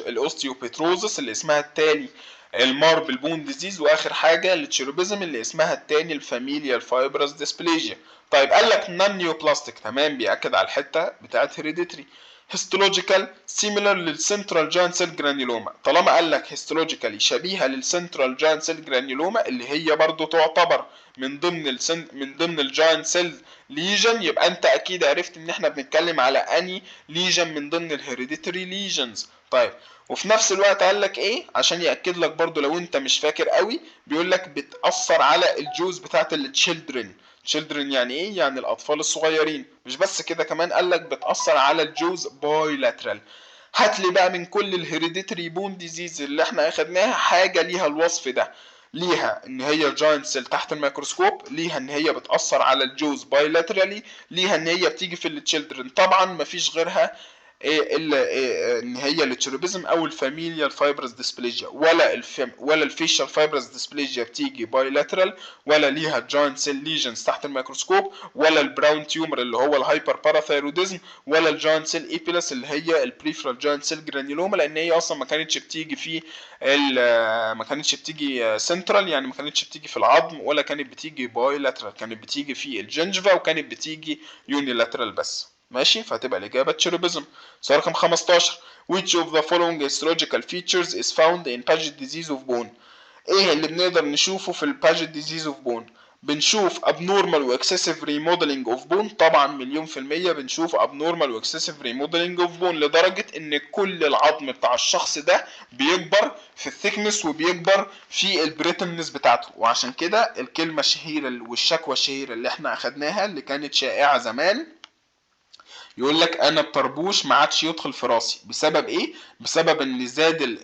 الاوستيوبيتروزس اللي اسمها التاني الماربل بون ديزيز. واخر حاجه التشيروبيزم اللي اسمها التاني الفاميليال فايبرس ديسبليجيا. طيب قال لك نون نيوبلاستيك، تمام، بيأكد على الحته بتاعت هيريديتري. هيستولوجيكال سيميلر للسنترال جاينت سيل جرانيولوما. طالما قال لك هيستولوجيكالي شبيهه للسنترال جاينت سيل جرانيولوما اللي هي برضو تعتبر من ضمن الجاينت سيل ليجن، يبقى انت اكيد عرفت ان احنا بنتكلم على اني ليجن من ضمن الهيريديتري ليجنز. طيب وفي نفس الوقت قال لك ايه عشان ياكد لك برضو لو انت مش فاكر قوي؟ بيقول لك بتاثر على الجوز بتاعت التشيلدرن. تشيلدرن يعني ايه؟ يعني الاطفال الصغيرين. مش بس كده، كمان قال لك بتاثر على الجوز بايلاترال. هات لي بقى من كل الهيريديتري بون ديزيز اللي احنا اخدناها حاجه ليها الوصف ده. ليها ان هي جاينت سيل تحت الميكروسكوب، ليها ان هي بتاثر على الجوز بايلاترالي، ليها ان هي بتيجي في التشيلدرن. طبعا مفيش غيرها ان هي التشيروبيزم او الفاميليال فايبرس ديسبليجيا، ولا الفيشال فايبرس ديسبليجيا بتيجي بايلاترال، ولا ليها جوينت سيل ليجنز تحت الميكروسكوب، ولا البراون تيومر اللي هو الهايبر باراثايروديزم، ولا الجوينت سيل ايبيلس اللي هي البريفرال جوينت سيل جرانيولوما، لان هي اصلا ما كانتش بتيجي في ما كانتش بتيجي سنترال، يعني ما كانتش بتيجي في العظم، ولا كانت بتيجي بايلاترال، كانت بتيجي في الجنجفا، وكانت بتيجي يونيلاترال بس. ماشي، فهتبقى الإجابة تشيروبيزم. سؤال رقم 15. Which of the following histological features is found in Paget disease of bone؟ ايه اللي بنقدر نشوفه في الباجيت ديزيز اوف بون؟ بنشوف abnormal و excessive remodeling of bone، طبعا مليون في المية بنشوف abnormal و excessive remodeling of bone، لدرجة ان كل العظم بتاع الشخص ده بيكبر في الثيكنس وبيكبر في البريتلنس بتاعته. وعشان كده الكلمة الشهيرة والشكوى الشهيرة اللي احنا اخدناها اللي كانت شائعة زمان، يقول لك انا الطربوش ما عادش يدخل في راسي. بسبب ايه؟ بسبب ان زاد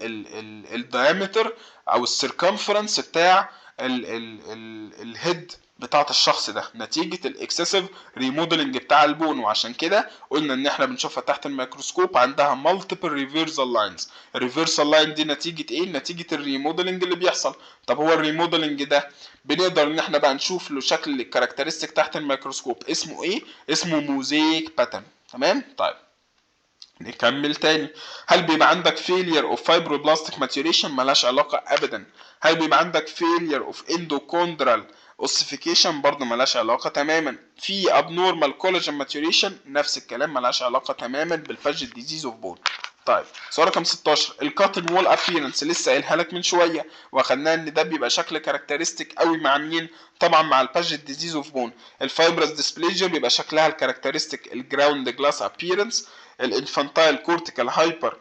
الدايمتر او السيركمفرنس بتاع الهيد بتاعت الشخص ده نتيجة الاكسسيف ريموديلنج بتاع البون. وعشان كده قلنا ان احنا بنشوفها تحت الميكروسكوب عندها مالتيبل ريفيرسال لاينز. الريفيرسال لاين دي نتيجة ايه؟ نتيجة الريموديلنج اللي بيحصل. طب هو الريموديلنج ده بنقدر ان احنا بقى نشوف له شكل الكاركترستيك تحت الميكروسكوب اسمه ايه؟ اسمه موزيك باترن. تمام. طيب نكمل تاني. هل بيبقى عندك failure of fibroblastic maturation؟ ملهاش علاقة ابدا. هل بيبقى عندك failure of endochondral ossification؟ برضه ملهاش علاقة تماما. في abnormal collagen maturation؟ نفس الكلام، ملهاش علاقة تماما بالفاجيت ديزيز اوف بون. طيب سؤال رقم 16. الكاتن وول ابييرنس لسه قايلها لك من شويه، واخدناها ان ده بيبقى شكل كاركترستيك قوي مع مين؟ طبعا مع الباجيت ديزيز اوف بون. الفايبرس ديسبليجيا بيبقى شكلها الكاركترستيك الجراوند جلاس ابييرنس. الانفانتايل كورتيكال هايبر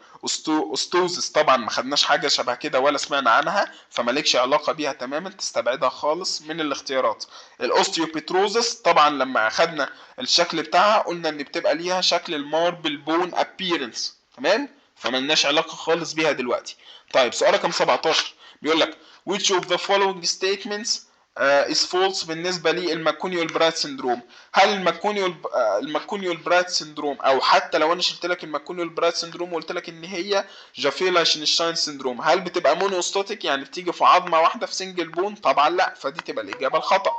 اوستوزس طبعا ما خدناش حاجه شبه كده ولا سمعنا عنها، فمالكش علاقه بيها تماما، تستبعدها خالص من الاختيارات. الاوستيوبيتروزس طبعا لما اخدنا الشكل بتاعها قلنا ان بتبقى ليها شكل الماربل بون ابييرنس. تمام، فملناش علاقه خالص بيها دلوقتي. طيب سؤال رقم 17 بيقول لك which of the following statements is false بالنسبه للماكونيول برايت سندروم؟ هل الماكونيول برايت سندروم، او حتى لو انا شلت لك الماكونيول برايت سندروم وقلت لك ان هي جافيلا شنشتاين سندروم، هل بتبقى مونوستاتيك يعني بتيجي في عظمه واحده في سنجل بون؟ طبعا لا، فدي تبقى الاجابه الخطا.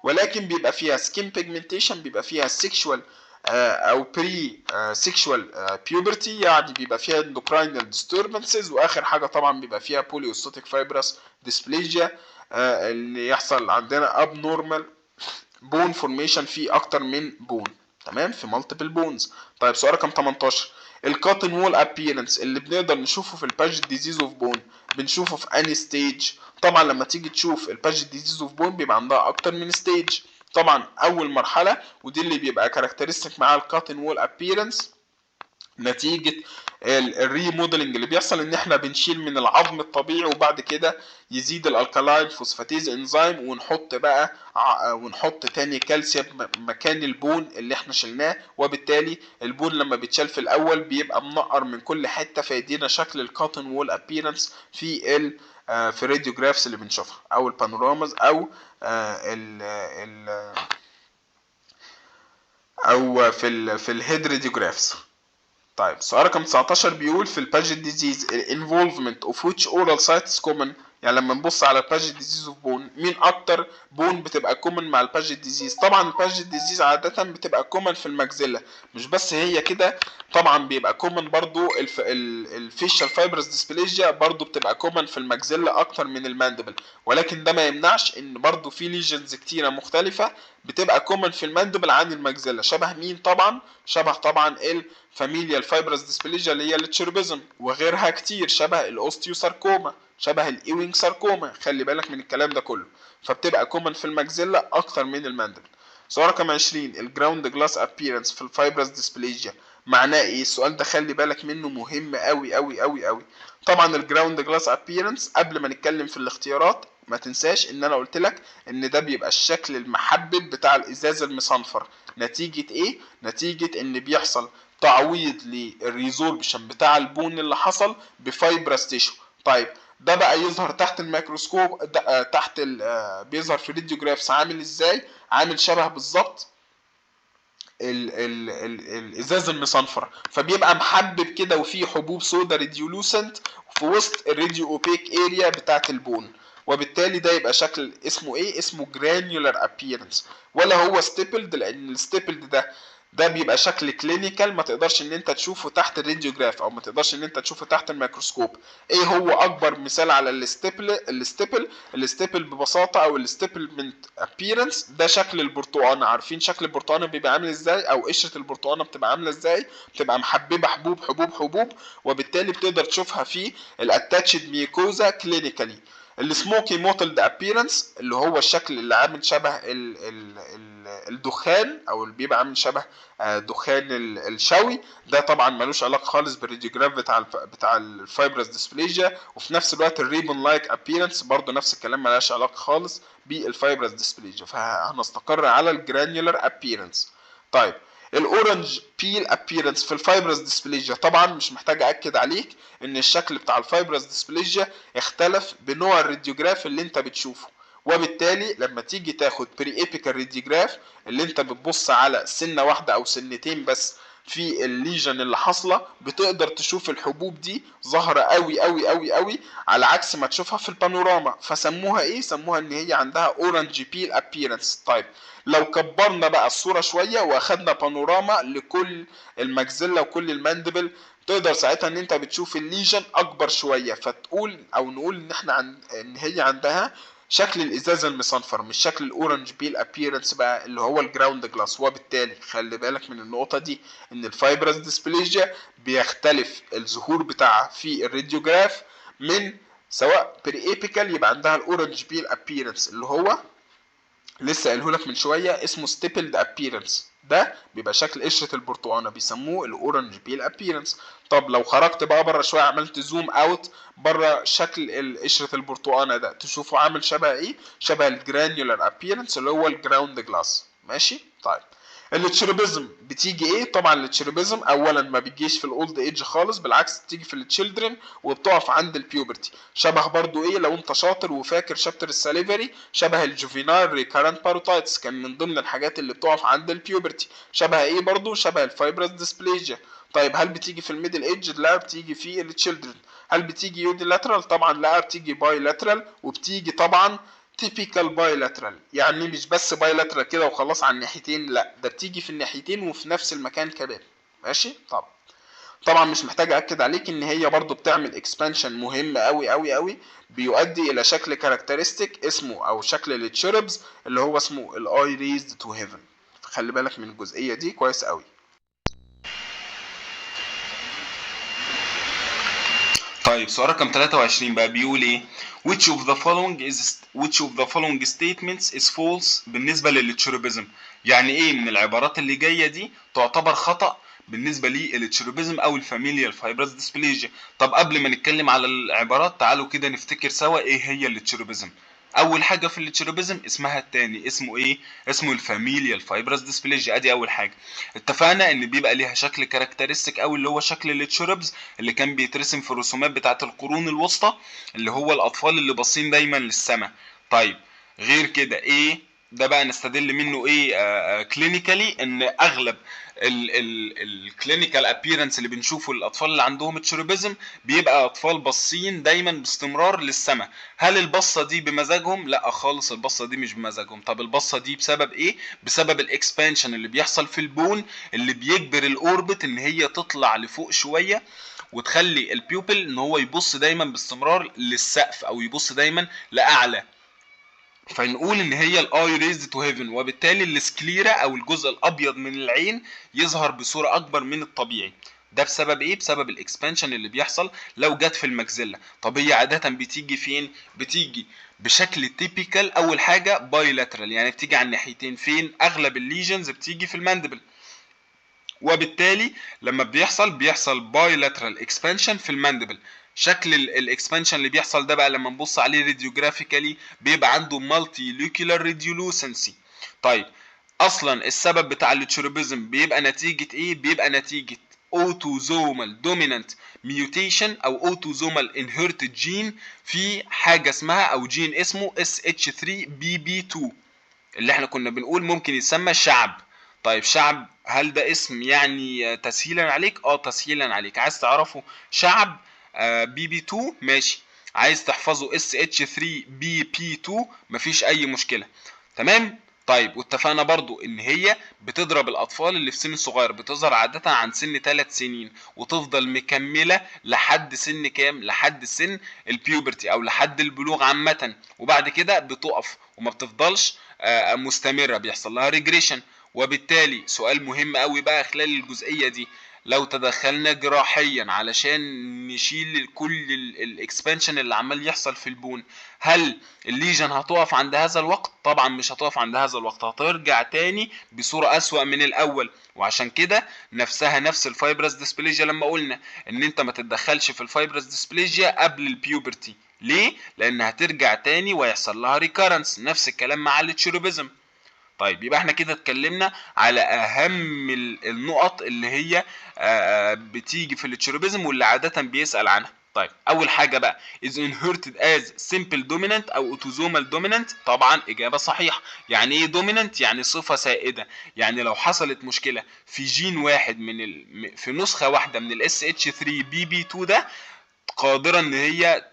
ولكن بيبقى فيها سكين بيجمنتيشن، بيبقى فيها سيكشوال او بري سيكشوال بيوبرتي، يعني بيبقى فيها اندوكراينال ديستربنسز، واخر حاجه طبعا بيبقى فيها بوليوستاتيك فايبرس ديسبليجيا، اللي يحصل عندنا abnormal بون فورميشن في اكتر من بون. تمام، في مالتيبل بونز. طيب سؤال رقم 18. الكاتن وول ابييرنس اللي بنقدر نشوفه في الباجيت ديزيز اوف بون بنشوفه في اني ستيج؟ طبعا لما تيجي تشوف الباجيت ديزيز اوف بون بيبقى عندها اكتر من ستيج. طبعا اول مرحله ودي اللي بيبقى كاركترستيك مع الكاتن وول ابييرنس نتيجة الريموديلنج اللي بيحصل ان احنا بنشيل من العظم الطبيعي، وبعد كده يزيد الالكالاين فوسفاتيز انزيم ونحط تاني كالسيوم مكان البون اللي احنا شلناه، وبالتالي البون لما بيتشال في الاول بيبقى منقر من كل حتة، فيدينا شكل الكاتن وول ابيرنس في الراديوجرافز اللي بنشوفها او البانورامز او ال او في الهيد راديوجرافز. طيب سؤال رقم 19 بيقول في الباجيت ديزيز الانفولفمنت اوف which oral sites common؟ يعني لما نبص على الباجيت ديزيز اوف بون مين اكتر بون بتبقى كومن مع الباجيت ديزيز؟ طبعا الباجيت ديزيز عاده بتبقى كومن في الماكسيلا. مش بس هي كده، طبعا بيبقى كومن برضو الفيشال فايبرس ديسبليجيا برضو بتبقى كومن في الماكسيلا اكتر من الماندبل، ولكن ده ما يمنعش ان برضو في ليجنز كتيره مختلفه بتبقى كومن في الماندبل عن الماكسيلا. شبه مين؟ طبعا شبه طبعا فاميليال فايبرس ديسبليجيا اللي هي التشيروبيزم، وغيرها كتير شبه الاوستيوساركوما، شبه الايوينج ساركوما. خلي بالك من الكلام ده كله، فبتبقى كومن في الماكسيلا اكتر من الماندبل. سؤال رقم 20. الجراوند جلاس ابييرنس في الفايبرس ديسبليجيا معناه ايه؟ السؤال ده خلي بالك منه، مهم قوي قوي قوي قوي. طبعا الجراوند جلاس ابييرنس قبل ما نتكلم في الاختيارات ما تنساش ان انا قلت لك ان ده بيبقى الشكل المحبب بتاع الازاز المصنفر. نتيجة ايه؟ نتيجة ان بيحصل تعويض للريزوربشن بتاع البون اللي حصل بفايبرس تيشو. طيب ده بقى يظهر تحت الميكروسكوب تحت بيظهر في الراديوجرافس عامل ازاي؟ عامل شبه بالظبط الازاز المصنفر، فبيبقى محبب كده وفيه حبوب سودا ريديولوسنت في وسط الراديو اوبيك اريا بتاعت البون، وبالتالي ده يبقى شكل اسمه ايه؟ اسمه جرانيولار ابييرنس. ولا هو ستيبلد، لان الستيبلد ده بيبقى شكل كلينيكال، ما تقدرش ان انت تشوفه تحت الراديوجراف، او ما تقدرش ان انت تشوفه تحت الميكروسكوب. ايه هو اكبر مثال على الستيبل ببساطه، او الستيبلمنت ابييرنس، ده شكل البرتقانه. عارفين شكل البرتقانه بيبقى عامل ازاي، او قشره البرتقانه بتبقى عامله ازاي؟ بتبقى محببه حبوب حبوب حبوب، وبالتالي بتقدر تشوفها في الاتاتشد ميكوزا كلينيكالي. السموكي موتلد ابييرنس اللي هو الشكل اللي عامل شبه الدخان، او اللي بيبقى عامل شبه دخان الشوي، ده طبعا ملوش علاقه خالص بالراديوجراف بتاع الفايبرس ديسبليجيا. وفي نفس الوقت الريبون لايك ابييرنس برضه نفس الكلام، ملهاش علاقه خالص بالفايبرس ديسبليجيا، فهنستقر على الجرانيولار ابييرنس. طيب الاورنج بيل ابييرنس في الفايبرس ديسبليجيا، طبعا مش محتاج اكد عليك ان الشكل بتاع الفايبرس ديسبليجيا اختلف بنوع الراديوجراف اللي انت بتشوفه، وبالتالي لما تيجي تاخد بري ايبيكال راديوجراف اللي انت بتبص على سنه واحده او سنتين بس في الليجن اللي حاصله، بتقدر تشوف الحبوب دي ظاهره قوي قوي قوي قوي، على عكس ما تشوفها في البانوراما. فسموها ايه؟ سموها ان هي عندها اورنج بيل ابييرنس. طيب لو كبرنا بقى الصوره شويه واخدنا بانوراما لكل المجزله وكل الماندبل، تقدر ساعتها ان انت بتشوف الليجن اكبر شويه، فتقول او نقول ان احنا ان هي عندها شكل الازازه المصنفر، مش شكل الاورنج بيل ابييرنس بقى اللي هو الجراوند جلاس. وبالتالي خلي بالك من النقطه دي، ان الفايبرس ديسبليجيا بيختلف الظهور بتاعها في الراديوجراف من سواء بري ايبيكال يبقى عندها الاورنج بيل ابييرنس اللي هو لسه قايله لك من شويه اسمه ستيبلد ابييرنس، ده بيبقى شكل قشره البرتقانه، بيسموه الاورنج بيل ابييرنس. طب لو خرجت بقى بره شويه، عملت زوم اوت بره شكل قشره البرتقانه ده، تشوفه عامل شبه ايه؟ شبه الجرانيولار ابييرنس اللي هو الجراوند جلاس. ماشي؟ طيب التشيربيزم بتيجي ايه؟ طبعا التشيربيزم اولا ما بتجيش في الاولد ايج خالص، بالعكس بتيجي في التشيلدرن وبتقف عند البيوبرتي. شبه برضو ايه لو انت شاطر وفاكر شابتر الساليفري، شبه الجوفينال ريكارنت باروتايتس، كان من ضمن الحاجات اللي بتقف عند البيوبرتي. شبه ايه برضو؟ شبه الفايبرس ديسبليجيا. طيب هل بتيجي في الميدل ايج؟ لا، بتيجي في التشيلدرن. هل بتيجي يوديلاترال؟ طبعا لا، بتيجي بايلاترال، وبتيجي طبعا تيبيكال بايلاترال. يعني مش بس بايلاترال كده وخلاص على الناحيتين، لا ده بتيجي في الناحيتين وفي نفس المكان كمان. ماشي؟ طبعا مش محتاج اكد عليك ان هي برضو بتعمل اكسبانشن مهم قوي قوي قوي، بيؤدي الى شكل كاركترستيك اسمه او شكل التشيربز اللي هو اسمه الاي ريزد تو هيفن. خلي بالك من الجزئيه دي كويس قوي. طيب سؤال رقم 23 بقى بيقول ايه؟ which of the following statements is false بالنسبة للتشيروبيزم؟ يعني ايه من العبارات اللي جاية دي تعتبر خطأ بالنسبة للتشيروبيزم او الفاميليال فايبرس ديسبليجيا؟ طب قبل ما نتكلم على العبارات تعالوا كده نفتكر سوا ايه هي التشيروبيزم. اول حاجه في التشيروبيزم اسمها التاني، اسمه ايه؟ اسمه الفاميليال فايبرس ديسبليجيا. ادي اول حاجه. اتفقنا ان بيبقى ليها شكل كاركترستيك قوي اللي هو شكل التشيروبز اللي كان بيترسم في الرسومات بتاعه القرون الوسطى، اللي هو الاطفال اللي باصين دايما للسماء. طيب غير كده ايه ده بقى نستدل منه ايه كلينيكالي؟ ان اغلب الكلينيكال ابييرنس اللي بنشوفه للاطفال اللي عندهم التشيروبيزم بيبقى اطفال باصين دايما باستمرار للسماء. هل البصه دي بمزاجهم؟ لا خالص، البصه دي مش بمزاجهم. طب البصه دي بسبب ايه؟ بسبب الاكسبانشن اللي بيحصل في البون، اللي بيجبر الاوربت ان هي تطلع لفوق شويه، وتخلي البيوبل ان هو يبص دايما باستمرار للسقف او يبص دايما لاعلى. فنقول ان هي الاي ريزد تو هيفن، وبالتالي السكليرا او الجزء الابيض من العين يظهر بصوره اكبر من الطبيعي. ده بسبب ايه؟ بسبب الاكسبانشن اللي بيحصل لو جت في المجزله. طب هي عاده بتيجي فين؟ بتيجي بشكل تيبيكال اول حاجه بايلاترال، يعني بتيجي على الناحيتين. فين؟ اغلب الليجنز بتيجي في الماندبل، وبالتالي لما بيحصل بايلاترال اكسبانشن في الماندبل. شكل الاكسبانشن اللي بيحصل ده بقى لما نبص عليه راديوجرافيكالي بيبقى عنده مالتي لوكيولار ريديولوسنسي. طيب اصلا السبب بتاع التشيروبيزم بيبقى نتيجه ايه؟ بيبقى نتيجه اوتوزومال دومينانت ميوتيشن او اوتوزومال انهيرتد جين في حاجه اسمها او جين اسمه SH3BB2 اللي احنا كنا بنقول ممكن يسمى شعب. طيب شعب، هل ده اسم يعني تسهيلا عليك؟ تسهيلا عليك. عايز تعرفه شعب بي بي 2 ماشي، عايز تحفظه اس اتش 3 بي بي 2 مفيش اي مشكله. تمام. طيب واتفقنا برضو ان هي بتضرب الاطفال اللي في سن صغير، بتظهر عادة عن سن 3 سنين وتفضل مكملة لحد سن كام؟ لحد سن البيوبرتي او لحد البلوغ عامة، وبعد كده بتقف وما بتفضلش مستمرة، بيحصل لها ريجريشن. وبالتالي سؤال مهم قوي بقى خلال الجزئية دي، لو تدخلنا جراحيا علشان نشيل كل الاكسبانشن اللي عمال يحصل في البون، هل الليجن هتقف عند هذا الوقت؟ طبعا مش هتقف عند هذا الوقت، هترجع تاني بصورة اسوأ من الاول. وعشان كده نفس الفايبرس ديسبليجيا لما قلنا ان انت ما تتدخلش في الفايبرس ديسبليجيا قبل البيوبرتي. ليه؟ لان هترجع تاني ويحصل لها ريكارنس. نفس الكلام مع التشيروبيزم. طيب يبقى احنا كده اتكلمنا على اهم النقط اللي هي بتيجي في التشيروبيزم واللي عادة بيسأل عنها. طيب اول حاجة بقى is inherited as simple dominant او autosomal dominant. طبعا اجابة صحيحة. يعني ايه dominant؟ يعني صفة سائدة. يعني لو حصلت مشكلة في جين واحد في نسخة واحدة من ال SH3BB2 ده، قادرة ان هي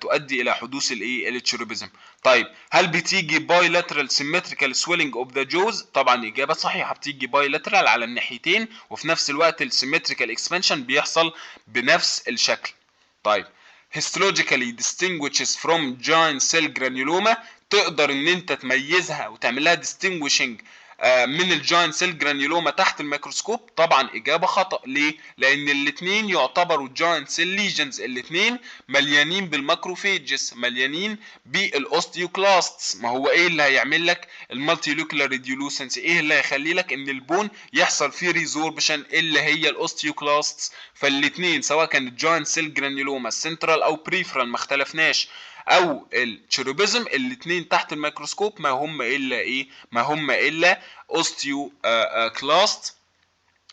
تؤدي الى حدوث الايه؟ التشيروبيزم. طيب هل بتيجي بايلاترال سيمتريكال سويلنج اوف ذا جوز؟ طبعا اجابه صحيحه، بتيجي بايلاترال على الناحيتين، وفي نفس الوقت السيمتريكال اكسبانشن بيحصل بنفس الشكل. طيب histologically distinguishes from giant cell granuloma. تقدر ان انت تميزها وتعمل لها distinguishing من الجاينت سيل جرانيولوما تحت الميكروسكوب؟ طبعا اجابه خطا. ليه؟ لان الاثنين يعتبروا جاينت سيل ليجنز، الاثنين مليانين بالماكروفيجز، مليانين بالاوستيوكلاستس. ما هو ايه اللي هيعمل لك المالتيلوكولار ريديولوسنس؟ ايه اللي هيخلي لك ان البون يحصل فيه ريزوربشن؟ اللي هي الاوستيوكلاستس. فالاثنين سواء كان الجاينت سيل جرانيولوما سنترال او بريفرال ما اختلفناش، او التشيروبيزم، الاثنين تحت الميكروسكوب ما هم الا ايه؟ ما هم الا اوستيو كلاست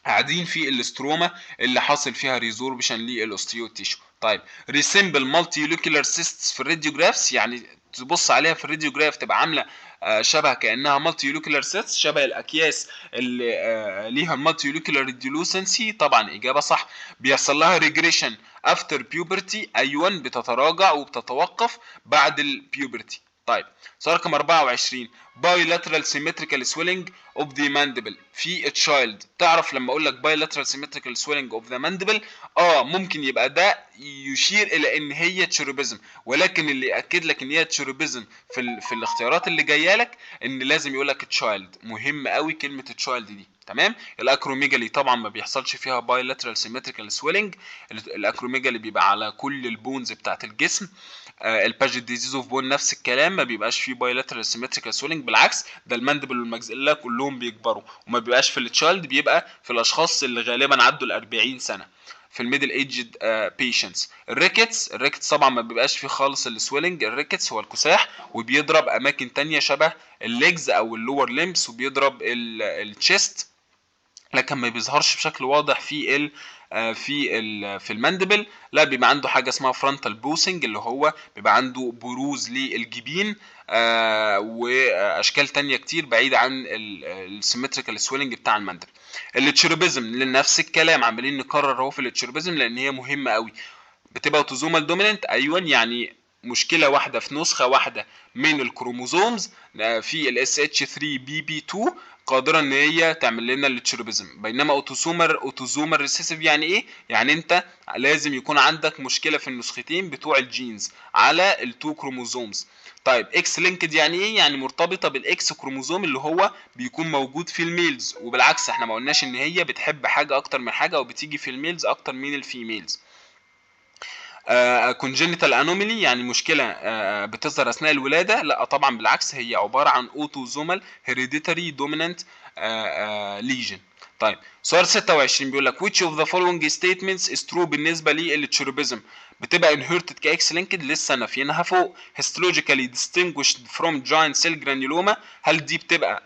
قاعدين في الاستروما اللي حاصل فيها ريزوربشن للاوستيو تيشو. طيب ريسمبل مالتيلوكولار سيستس في الراديوجرافس، يعني تبص عليها في الراديوجراف تبقى عامله شبه كانها مالتيلوكولار سيستس، شبه الاكياس اللي ليها المالتيلوكولار ريديولوسنسي. طبعا اجابه صح. بيحصل لها ريجريشن افتر بيوبرتي، ايوه بتتراجع وبتتوقف بعد البيوبرتي. طيب سؤال رقم 24 bilateral symmetrical swelling of the mandible في تشايلد. تعرف لما اقول لك bilateral symmetrical swelling of the mandible ممكن يبقى ده يشير الى ان هي تشيروبيزم، ولكن اللي ياكد لك ان هي تشيروبيزم في الاختيارات اللي جايه لك ان لازم يقول لك تشايلد. مهم قوي كلمه تشايلد دي. تمام. الاكروميجالي طبعا ما بيحصلش فيها bilateral symmetrical swelling. الاكروميجالي بيبقى على كل البونز بتاعت الجسم. الباجيت ديزيز اوف بون نفس الكلام، ما بيبقاش فيه بايلاترال سيمتريكال سويلنج، بالعكس ده الماندبل والماكسيلا كلهم بيكبروا، وما بيبقاش في التشايلد، بيبقى في الاشخاص اللي غالبا عدوا ال 40 سنه، في الميدل ايجد بيشنتس. الريكتس طبعا ما بيبقاش فيه خالص السويلنج. الريكتس هو الكساح، وبيضرب اماكن تانية شبه الليجز او اللور ليمبس، وبيضرب التشيست، لكن ما بيظهرش بشكل واضح في الماندبل. لا، بيبقى عنده حاجه اسمها فرونتال بوسنج، اللي هو بيبقى عنده بروز للجبين واشكال تانية كتير بعيده عن السيمتريكال سويلنج بتاع الماندبل. التشيروبيزم لنفس الكلام، عمالين نكرر اهو في التشيروبيزم لان هي مهمه قوي. بتبقى اوتوزومال دوميننت، ايوه يعني مشكله واحده في نسخه واحده من الكروموزومز في ال SH3BB2 قادره ان هي تعمل لنا التشيروبيزم. بينما اوتوزومال ريسيسيف يعني ايه؟ يعني انت لازم يكون عندك مشكله في النسختين بتوع الجينز على التو كروموزومز. طيب اكس لينكد يعني ايه؟ يعني مرتبطه بالاكس كروموزوم اللي هو بيكون موجود في الميلز، وبالعكس احنا ما قلناش ان هي بتحب حاجه اكتر من حاجه او بتيجي في الميلز اكتر من الفيميلز. كونجنتال انوميلي يعني مشكله بتظهر اثناء الولاده؟ لا طبعا، بالعكس هي عباره عن اوتوزومال هيريديتاري دومينانت ليجن. طيب سؤال 26 بيقول لك which of the following statements is true بالنسبه للتشيروبيزم؟ بتبقى inherited كاكس لينكد، لسه نافينها فوق. histologically distinguished from giant cell granuloma، هل دي بتبقى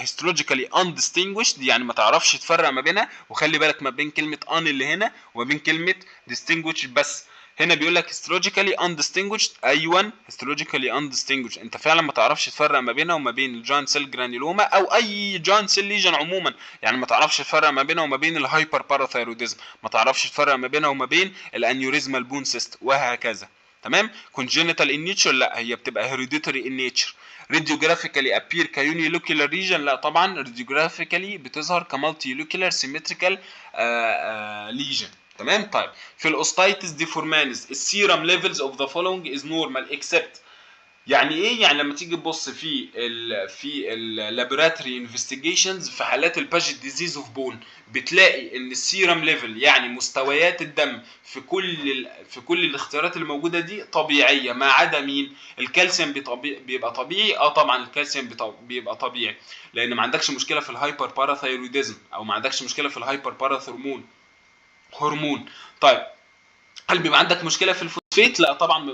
histologically undistinguished يعني ما تعرفش تفرق ما بينها؟ وخلي بالك ما بين كلمه un اللي هنا وما بين كلمه distinguished بس. هنا بيقول لك histologically undistinguished. ايوه histologically undistinguished، انت فعلا ما تعرفش تفرق ما بينها وما بين الجاينت سيل جرانيولوما او اي جاينت سيل ليجن عموما. يعني ما تعرفش تفرق ما بينها وما بين الهايبر باراثايروديزم، ما تعرفش تفرق ما بينها وما بين الانيوريزمال بون سيست وهكذا. تمام. congenital in nature لا، هي بتبقى hereditary in nature. radiographically appear كunilocular region لا طبعا، radiographically بتظهر كمالتيلوكيولار سيمتريكال ليجن. تمام. طيب في الاوستايتس ديفورمانيز السيرم ليفلز اوف ذا فولوينج از نورمال اكسبت. يعني ايه؟ يعني لما تيجي تبص في اللابوراتوري انفستيجيشنز في حالات الباجيت ديزيز اوف بون، بتلاقي ان السيرم ليفل يعني مستويات الدم في كل الاختيارات اللي موجوده دي طبيعيه، ما عدا مين؟ الكالسيوم بيبقى طبيعي. طبعا الكالسيوم بيبقى طبيعي لان ما عندكش مشكله في الهايبر باراثايروديزم او ما عندكش مشكله في الهايبر باراثورمون هرمون. طيب هل بيبقى عندك مشكله في الفوسفيت؟ لا طبعا ما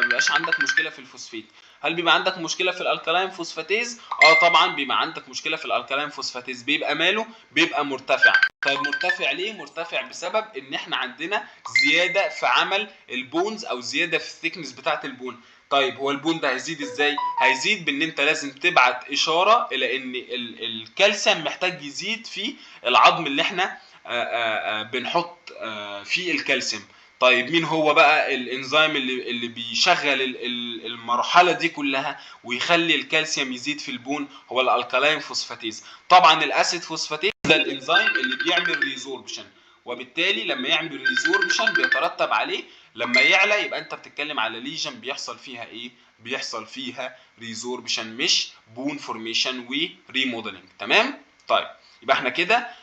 بيبقاش عندك مشكله في الفوسفيت. هل بيبقى عندك مشكله في الالكالاين فوسفاتيز؟ طبعا بيبقى عندك مشكله في الالكالاين فوسفاتيز. بيبقى ماله؟ بيبقى مرتفع. طيب مرتفع ليه؟ مرتفع بسبب ان احنا عندنا زياده في عمل البونز او زياده في الثيكنس بتاعه البون. طيب هو البون ده هيزيد ازاي؟ هيزيد بان انت لازم تبعت اشاره الى ان الكالسيوم محتاج يزيد في العظم اللي احنا بنحط فيه الكالسيوم. طيب مين هو بقى الانزيم اللي بيشغل المرحله دي كلها ويخلي الكالسيوم يزيد في البون؟ هو الالكالاين فوسفاتيز. طبعا الاسيد فوسفاتيز ده الانزيم اللي بيعمل ريزوربشن، وبالتالي لما يعمل ريزوربشن بيترتب عليه لما يعلى يبقى انت بتتكلم على ليجن بيحصل فيها ايه؟ بيحصل فيها ريزوربشن مش بون فورميشن وريموديلنج. تمام. طيب يبقى احنا كده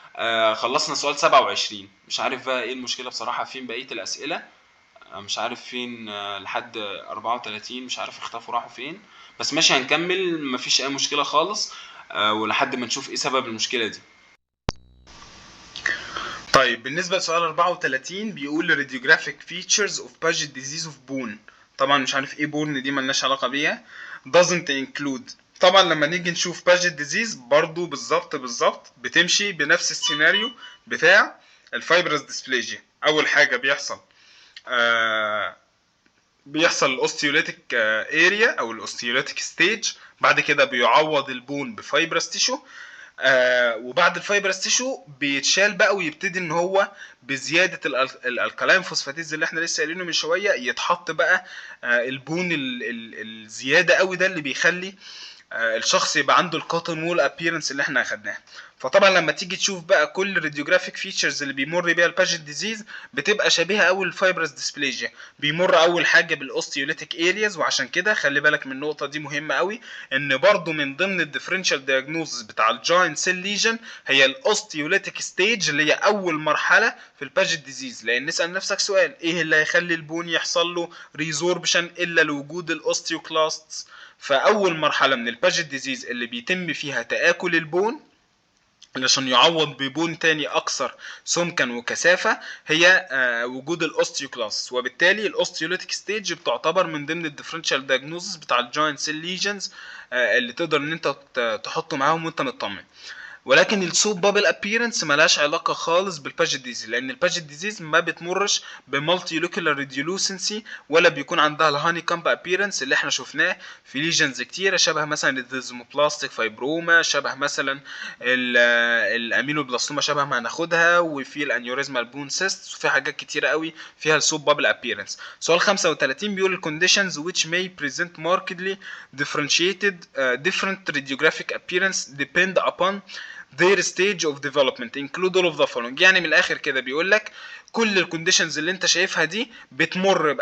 خلصنا سؤال 27. مش عارف بقى ايه المشكله بصراحه فين بقيه الاسئله، مش عارف فين لحد 34 مش عارف اختفوا راحوا فين، بس ماشي هنكمل مفيش اي مشكله خالص ولحد ما نشوف ايه سبب المشكله دي. طيب بالنسبه لسؤال 34 بيقول radiographic features of Paget disease of bone. طبعا مش عارف ايه بون دي، ملناش علاقه بيها. doesn't include. طبعا لما نيجي نشوف باجيت ديزيز برضو بالظبط بتمشي بنفس السيناريو بتاع الفايبرس ديسبليجيا. اول حاجه بيحصل الاوستيوليتيك اريا او الاوستيوليتيك ستيج، بعد كده بيعوض البون بفايبرس تيشو، وبعد الفايبرس تيشو بيتشال بقى ويبتدي ان هو بزياده الالكالاين فوسفاتيز اللي احنا لسه قايلينه من شويه يتحط بقى البون الزياده قوي ده اللي بيخلي الشخص يبقى عنده الكوتون وول ابييرنس اللي احنا اخدناه. فطبعا لما تيجي تشوف بقى كل الراديوجرافيك فيتشرز اللي بيمر بيها الباجيت ديزيز بتبقى شبيهه قوي للفايبرس ديسبليجيا. بيمر اول حاجه بالاوستيوليتيك ارياز، وعشان كده خلي بالك من النقطه دي مهمه قوي، ان برضو من ضمن الديفرنشال دايجنوزس بتاع الجاينت سيل ليجن هي الاوستيوليتيك ستيج اللي هي اول مرحله في الباجيت ديزيز. لان نسال نفسك سؤال، ايه اللي هيخلي البون يحصل له ريزوربشن الا لوجود الاوستيوكلاستس؟ فاول مرحله من الباجيت ديزيز اللي بيتم فيها تآكل البون علشان يعوض ببون تاني اكثر سمكا وكثافه هي وجود الاوستيوكلاست، وبالتالي الاوستيوليتيك ستيج بتعتبر من ضمن الديفرنشال دايجنوزس بتاع الجاينت سيل ليجنز اللي تقدر ان انت تحطه معاهم وانت مطمن. ولكن السوب بابل ابييرنس ملهاش علاقه خالص بالباجيت ديزيز، لان الباجيت ديزيز ما بتمرش بمالتي لوكيولار ريديولوسنسي ولا بيكون عندها الهاني كامب ابييرنس اللي احنا شفناه في ليجنز كتيره، شبه مثلا الديزموبلاستيك فايبروما، شبه مثلا الامينوبلاستوما شبه ما هناخدها، وفي الانيوريزمال بون سيست، وفي حاجات كتيره قوي فيها السوب بابل ابييرنس. سؤال 35 بيقول الكونديشنز which may present markedly different radiographic appearance depend upon their stage of development include all of the following. يعني من الاخر كده بيقول لك كل الكونديشنز اللي انت شايفها دي بتمر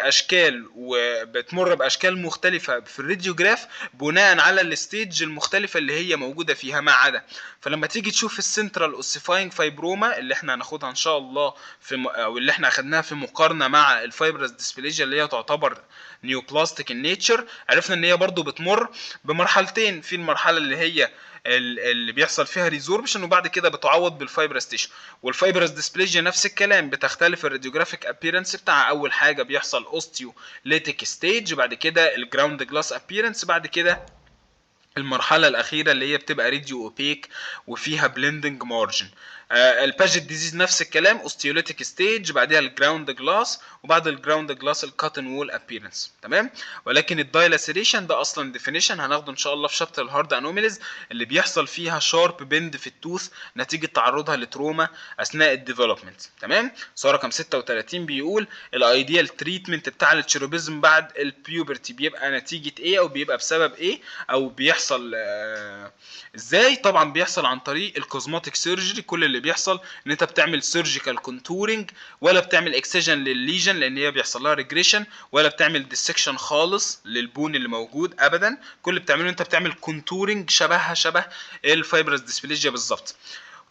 باشكال مختلفه في الراديوجراف بناء على الستيج المختلفه اللي هي موجوده فيها ما عدا. فلما تيجي تشوف السنترال اوسيفاينج فايبروما اللي احنا هناخدها ان شاء الله او اللي احنا اخدناها في مقارنه مع الفايبرس ديسبليجيا اللي هي تعتبر نيوبلاستيك النيتشر، عرفنا ان هي برضو بتمر بمرحلتين، في المرحله اللي هي اللي بيحصل فيها ريزوربشن وبعد كده بتعوض بالفايبرس تيشو. والفايبرس ديسبليجيا نفس الكلام، بتختلف الراديوجرافيك ابييرنس بتاعها. اول حاجه بيحصل اوستيوليتيك ستيج، بعد كده الجراوند جلاس ابييرنس، بعد كده المرحلة الأخيرة اللي هي بتبقى راديو اوبيك وفيها بلندنج مارجن. الباجيت ديزيز نفس الكلام، اوستيوليتيك ستيج، بعدها الجراوند جلاس، وبعد الجراوند جلاس الكاتن وول ابييرنس. تمام. ولكن الدايلاسيريشن ده اصلا ديفينيشن هناخده ان شاء الله في شابتر الهارد انوميليز، اللي بيحصل فيها شارب بند في التوث نتيجة تعرضها لتروما اثناء الديفلوبمنت. تمام. سؤال رقم 36 بيقول الايديال تريتمنت بتاع التشيروبيزم بعد البيوبرتي بيبقى نتيجة ايه او بيبقى بسبب ايه او بيحصل ازاي؟ طبعا بيحصل عن طريق الكوزماتيك سيرجري. كل اللي بيحصل ان انت بتعمل سيرجيكال كونتورنج، ولا بتعمل اكسجن للليجن لان هي بيحصل لها ريجريشن، ولا بتعمل ديسكشن خالص للبون اللي موجود ابدا. كل اللي بتعمله انت بتعمل كونتورنج شبه الفايبرس ديسبليجيا بالظبط.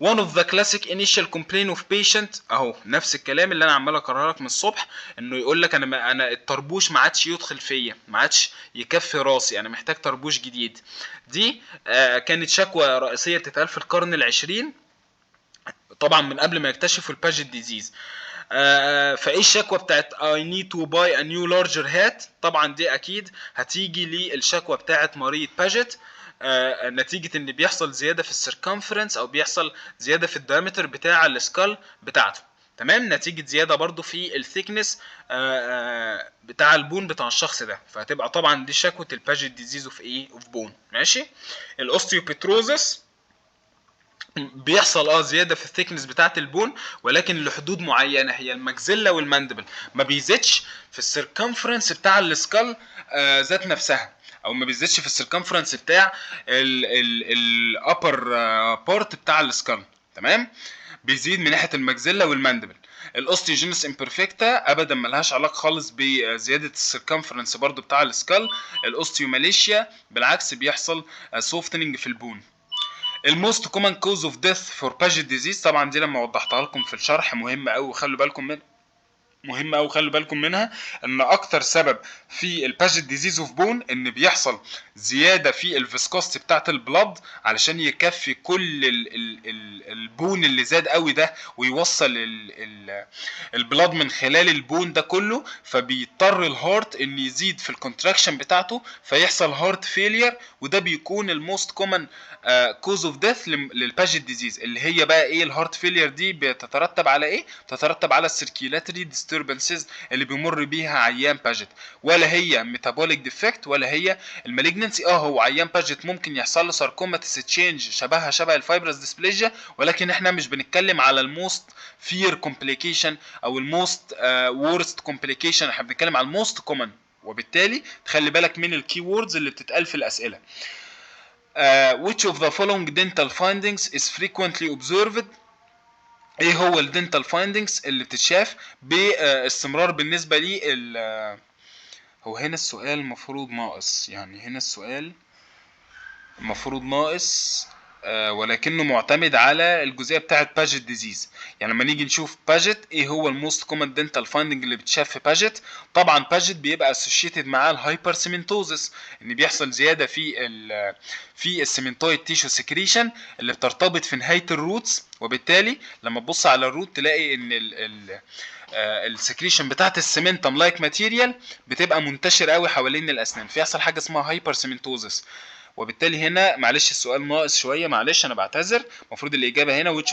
One of the classic initial complaint of patient اهو نفس الكلام اللي انا عمال اكرره لك من الصبح، انه يقول لك انا الطربوش ما عادش يدخل فيا، ما عادش يكفي راسي، انا محتاج طربوش جديد. دي كانت شكوى رئيسيه بتتقال في القرن العشرين، طبعا من قبل ما يكتشفوا الباجيت ديزيز. فايه الشكوى بتاعت I need to buy a new larger hat؟ طبعا دي اكيد هتيجي للشكوى بتاعت مريض باجيت نتيجة ان بيحصل زيادة في السيركمفرنس او بيحصل زيادة في الدايمتر بتاع السكال بتاعته. تمام. نتيجة زيادة برضو في الثيكنس بتاع البون بتاع الشخص ده، فهتبقى طبعا دي شكوى الباجيت ديزيز اوف ايه، اوف بون. ماشي. الاوستيوبيتروزس بيحصل زياده في الثيكنس بتاعه البون، ولكن لحدود معينه، هي الماكسيلا والماندبل، ما بيزيدش في السيركمفرنس بتاع السكال ذات نفسها، او ما بيزيدش في السيركمفرنس بتاع الابر بارت بتاع السكال. تمام. بيزيد من ناحيه الماكسيلا والماندبل. الاوستيوجينس امبرفكتا ابدا ملهاش علاقه خالص بزياده السيركمفرنس برضو بتاع السكال. الاوستيوماليشيا بالعكس بيحصل سوفتننج في البون. الموست كومن كوز اوف ديث فور باجيت ديزيز، طبعا دي لما وضحتها لكم في الشرح مهمه قوي، خلوا بالكم منها، ان اكتر سبب في الباجيت ديزيز اوف بون ان بيحصل زياده في الفيسكوستي بتاعه البلد علشان يكفي كل البون اللي زاد قوي ده ويوصل البلد من خلال البون ده كله، فبيضطر الهارت ان يزيد في الكونتراكشن بتاعته فيحصل هارت فيلير، وده بيكون الموست كومن كوز اوف ديث للباجيت ديزيز. اللي هي بقى ايه الهارت فيلير دي؟ بتترتب على ايه؟ تترتب على السيركيلاتري ديستربنسز اللي بيمر بيها عيان باجيت، ولا هي ميتابوليك ديفكت ولا هي المالجنسي. هو عيان باجيت ممكن يحصل له ساركوماتيس تشينج شبه الفايبرس ديسبليجيا، ولكن احنا مش بنتكلم على الموست فير كومبليكيشن او الموست وورست كومبليكيشن، احنا بنتكلم على الموست كومن. وبالتالي تخلي بالك من الكي ووردز اللي بتتقال في الاسئله. which of the following dental findings is frequently observed؟ ايه هو الدنتال فايندنجز اللي بتتشاف باستمرار بالنسبه لي هو هنا السؤال المفروض ناقص، يعني هنا السؤال المفروض ناقص ولكنه معتمد على الجزئيه بتاعه باجيت ديزيز. يعني لما نيجي نشوف باجيت ايه هو الموست كومن دنتال فايندنج اللي بتشاف في باجيت، طبعا باجيت بيبقى اسوشيتد معاه الهايبر سيمنتوزس، ان بيحصل زياده في السيمنتويد تيشو سكريشن اللي بترتبط في نهايه الروتس، وبالتالي لما تبص على الروت تلاقي ان السكريشن بتاعت السيمنتم لايك ماتيريال بتبقى منتشر قوي حوالين الاسنان، فيحصل حاجه اسمها هايبر سيمنتوزس. وبالتالي هنا معلش السؤال ناقص شويه، معلش انا بعتذر. المفروض الاجابه هنا which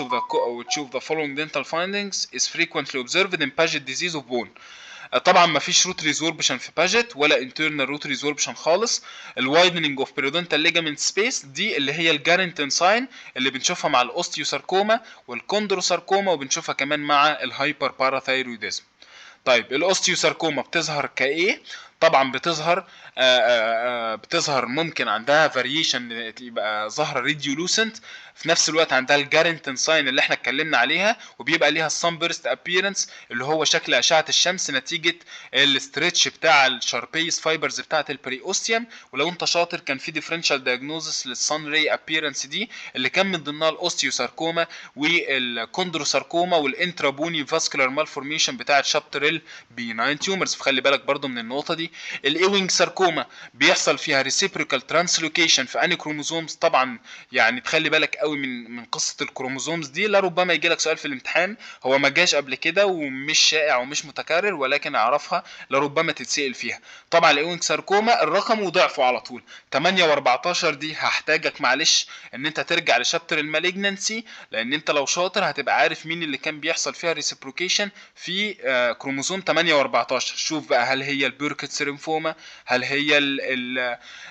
of the following dental findings is frequently observed in Paget disease of bone. طبعا ما فيش روت ريزوربشن في باجيت ولا انترنال روت ريزوربشن خالص. الوايدنينج اوف بيريودونتال ليجامنت سبيس دي اللي هي الجارنتين ساين اللي بنشوفها مع الاوستيوساركوما والكوندروساركوما، وبنشوفها كمان مع الهايبر باراثايرويدزم. طيب الاوستيوساركوما بتظهر كايه؟ طبعا بتظهر ممكن عندها فاريشن يبقى ظاهره ريديولوسنت، في نفس الوقت عندها الجارنتين ساين اللي احنا اتكلمنا عليها، وبيبقى ليها السان بيرست ابييرنس اللي هو شكل اشعه الشمس نتيجه الاسترتش بتاع الشاربيس فايبرز بتاعه البريوستيوم. ولو انت شاطر كان في ديفرنشال دايجنوزس للسان راي ابييرنس دي اللي كان من ضمنها الاوستيوساركوما والكوندروساركوما والانترابوني فاسكولار مالفورميشن بتاعه شابتر البيناين تيومرز، فخلي بالك برضو من النقطه دي. الايوينج ساركوما ساركوما بيحصل فيها ريسيبريكال ترانسلوكيشن في انهي كروموزومز؟ طبعا يعني تخلي بالك قوي من قصه الكروموزومز دي، لربما يجي لك سؤال في الامتحان، هو ما جاش قبل كده ومش شائع ومش متكرر، ولكن اعرفها لربما تتسال فيها. طبعا الايوينج ساركوما الرقم وضعفه على طول 8 و14 دي هحتاجك معلش ان انت ترجع لشابتر المالجنسي، لان انت لو شاطر هتبقى عارف مين اللي كان بيحصل فيها ريسيبروكيشن في كروموزوم 8 و14. شوف بقى هل هي البيركتس ليمفوما، هل هي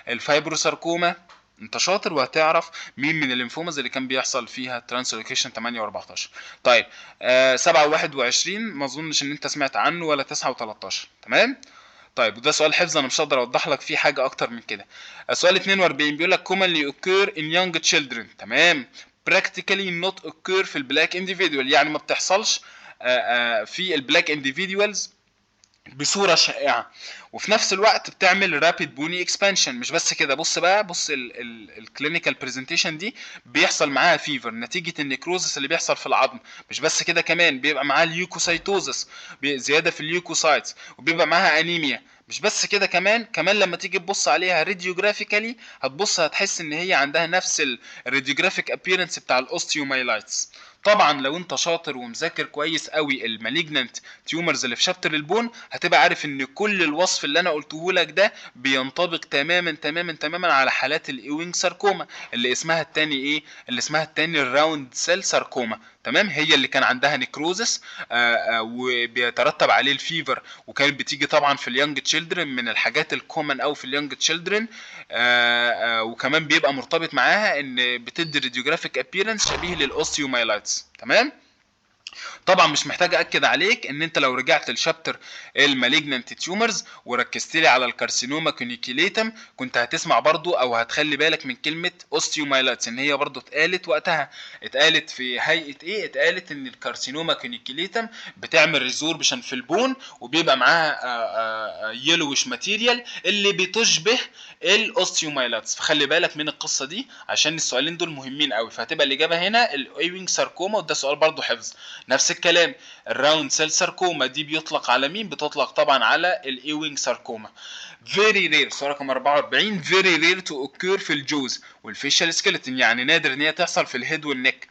الفايبروساركوما. انت شاطر وهتعرف مين من الليمفوماز اللي كان بيحصل فيها ترانسلوكيشن 8 و14. طيب 7 و21 ما اظنش ان انت سمعت عنه، ولا 9 و13. تمام. طيب وده سؤال حفظ، انا مش هقدر اوضح لك فيه حاجه اكتر من كده. السؤال 42 بيقول لك commonly occur in young children. تمام. practically not occur في البلاك individual، يعني ما بتحصلش في البلاك individuals بصوره شائعه، وفي نفس الوقت بتعمل رابيد بوني اكسبانشن. مش بس كده، بص بقى، بص الكلينيكال برزنتيشن دي بيحصل معاها فيفر نتيجه النيكروزس اللي بيحصل في العظم. مش بس كده، كمان بيبقى معاها اليوكوسايتوزس، زياده في اليوكوسايتس، وبيبقى معاها انيميا. مش بس كده، كمان لما تيجي تبص عليها راديوجرافيكالي هتبص هتحس ان هي عندها نفس الراديوجرافيك ابييرنس بتاع الاوستيومايلايتس. طبعا لو انت شاطر ومذاكر كويس قوي المالجنانت تيومرز اللي في شابتر البون هتبقى عارف ان كل الوصف اللي انا قلته لك ده بينطبق تماما على حالات الايوينج ساركوما اللي اسمها التاني ايه، اللي اسمها التاني الراوند سيل ساركوما. تمام. هي اللي كان عندها نيكروزس وبيترتب عليه الفيفر، وكانت بتيجي طبعا في اليونج تشيلدرن، من الحاجات الكومن او في اليونج تشيلدرن. وكمان بيبقى مرتبط معاها ان بتدي راديوجرافيك ابييرنس شبيه للاوستيومايلايتس. تمام. طبعا مش محتاج اكد عليك ان انت لو رجعت لشابتر المالجنانت تيومرز وركزت لي على الكارسينوما كونيكيليتم كنت هتسمع برضو او هتخلي بالك من كلمه اوستيومايلايتس، ان هي برضو اتقالت وقتها. اتقالت في هيئه ايه؟ اتقالت ان الكارسينوما كونيكيليتم بتعمل ريزوربشن في البون، وبيبقى معاها يلوش ماتيريال اللي بتشبه الاوستيومايلايتس. فخلي بالك من القصه دي عشان السؤالين دول مهمين قوي. فهتبقى الاجابه هنا الايوينج ساركوما، وده سؤال برضو حفظ. نفس الكلام الراوند سيل ساركوما دي بيطلق على مين؟ بتطلق طبعا على الايوينج ساركوما. very rare، سؤال رقم 44، very rare to occur في الجوز والفيشال سكيلتون، يعني نادر ان هي تحصل في الهيد والنك.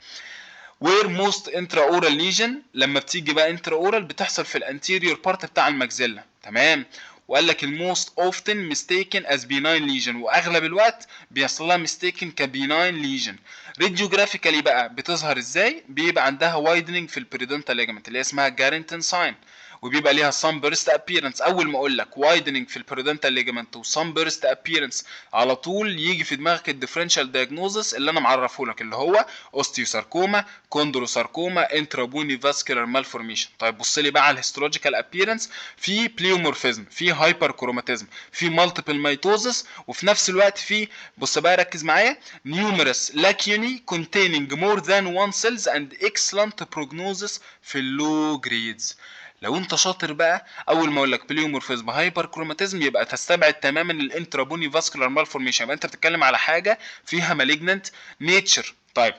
where most intraoral lesion، لما بتيجي بقى intraoral بتحصل في الانتيريور بارت بتاع المجزلة. تمام. وقال لك الموست often mistaken as benign lesion، واغلب الوقت بيحصل لها mistaken كبيناين lesion. راديوجرافيكالي بقى بتظهر ازاي؟ بيبقى عندها widening في البريدونتال ليجمنت اللي اسمها جارنتن ساين، وبيبقى ليها sunburst appearance. اول ما اقول لك widening في البريدونتال ليجمنت و sunburst appearance على طول يجي في دماغك الديفرنشال دايجنوزس اللي انا معرفه لك، اللي هو اوستيوساركوما، كوندروساركوما، انترابوني فاسكولار مالفورميشن. طيب بص لي بقى على الهيستولوجيكال ابييرنس، في بليومورفيزم، في هايبر كروماتيزم، في مالتيبل مايتوزس، وفي نفس الوقت في، بص بقى ركز معايا، numerous lacunae containing more than one cells and excellent prognosis في اللو جريدز. لو انت شاطر بقى اول ما اقول لك بليومورفيزم هايبر كروماتيزم يبقى تستبعد تماما الانترابوني فاسكولار مالفورميشن، يبقى انت بتتكلم على حاجه فيها مالجننت نيتشر. طيب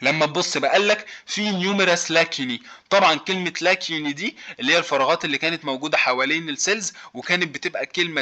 لما تبص بقى قال لك في نيوميرس لاكيوني، طبعا كلمه لاكيوني دي اللي هي الفراغات اللي كانت موجوده حوالين السيلز، وكانت بتبقى كلمه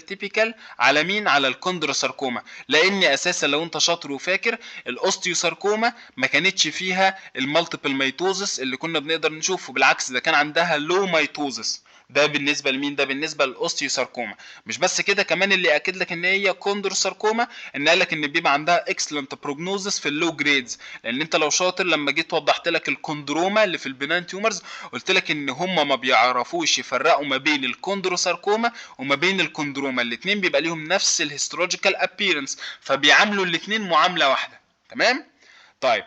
تيبيكال على مين؟ على الكوندروساركوما، لان اساسا لو انت شاطر وفاكر الاوستيوساركوما ما كانتش فيها المالتيبل مايتوزس اللي كنا بنقدر نشوفه، بالعكس ده كان عندها لو مايتوزس. ده بالنسبه لمين؟ ده بالنسبه للاوستيوساركوما. مش بس كده، كمان اللي اكد لك ان هي كوندروساركوما ان قال لك ان بيبقى عندها اكسلنت بروجنوزس في اللو جريدز، لان انت لو شاطر لما جيت وضحت لك الكوندروما اللي في البنان تيومرز قلت لك ان هم ما بيعرفوش يفرقوا ما بين الكوندروساركوما وما بين الكوندروما، الاثنين بيبقى ليهم نفس الهيستولوجيكال ابييرنس، فبيعاملوا الاثنين معامله واحده. تمام. طيب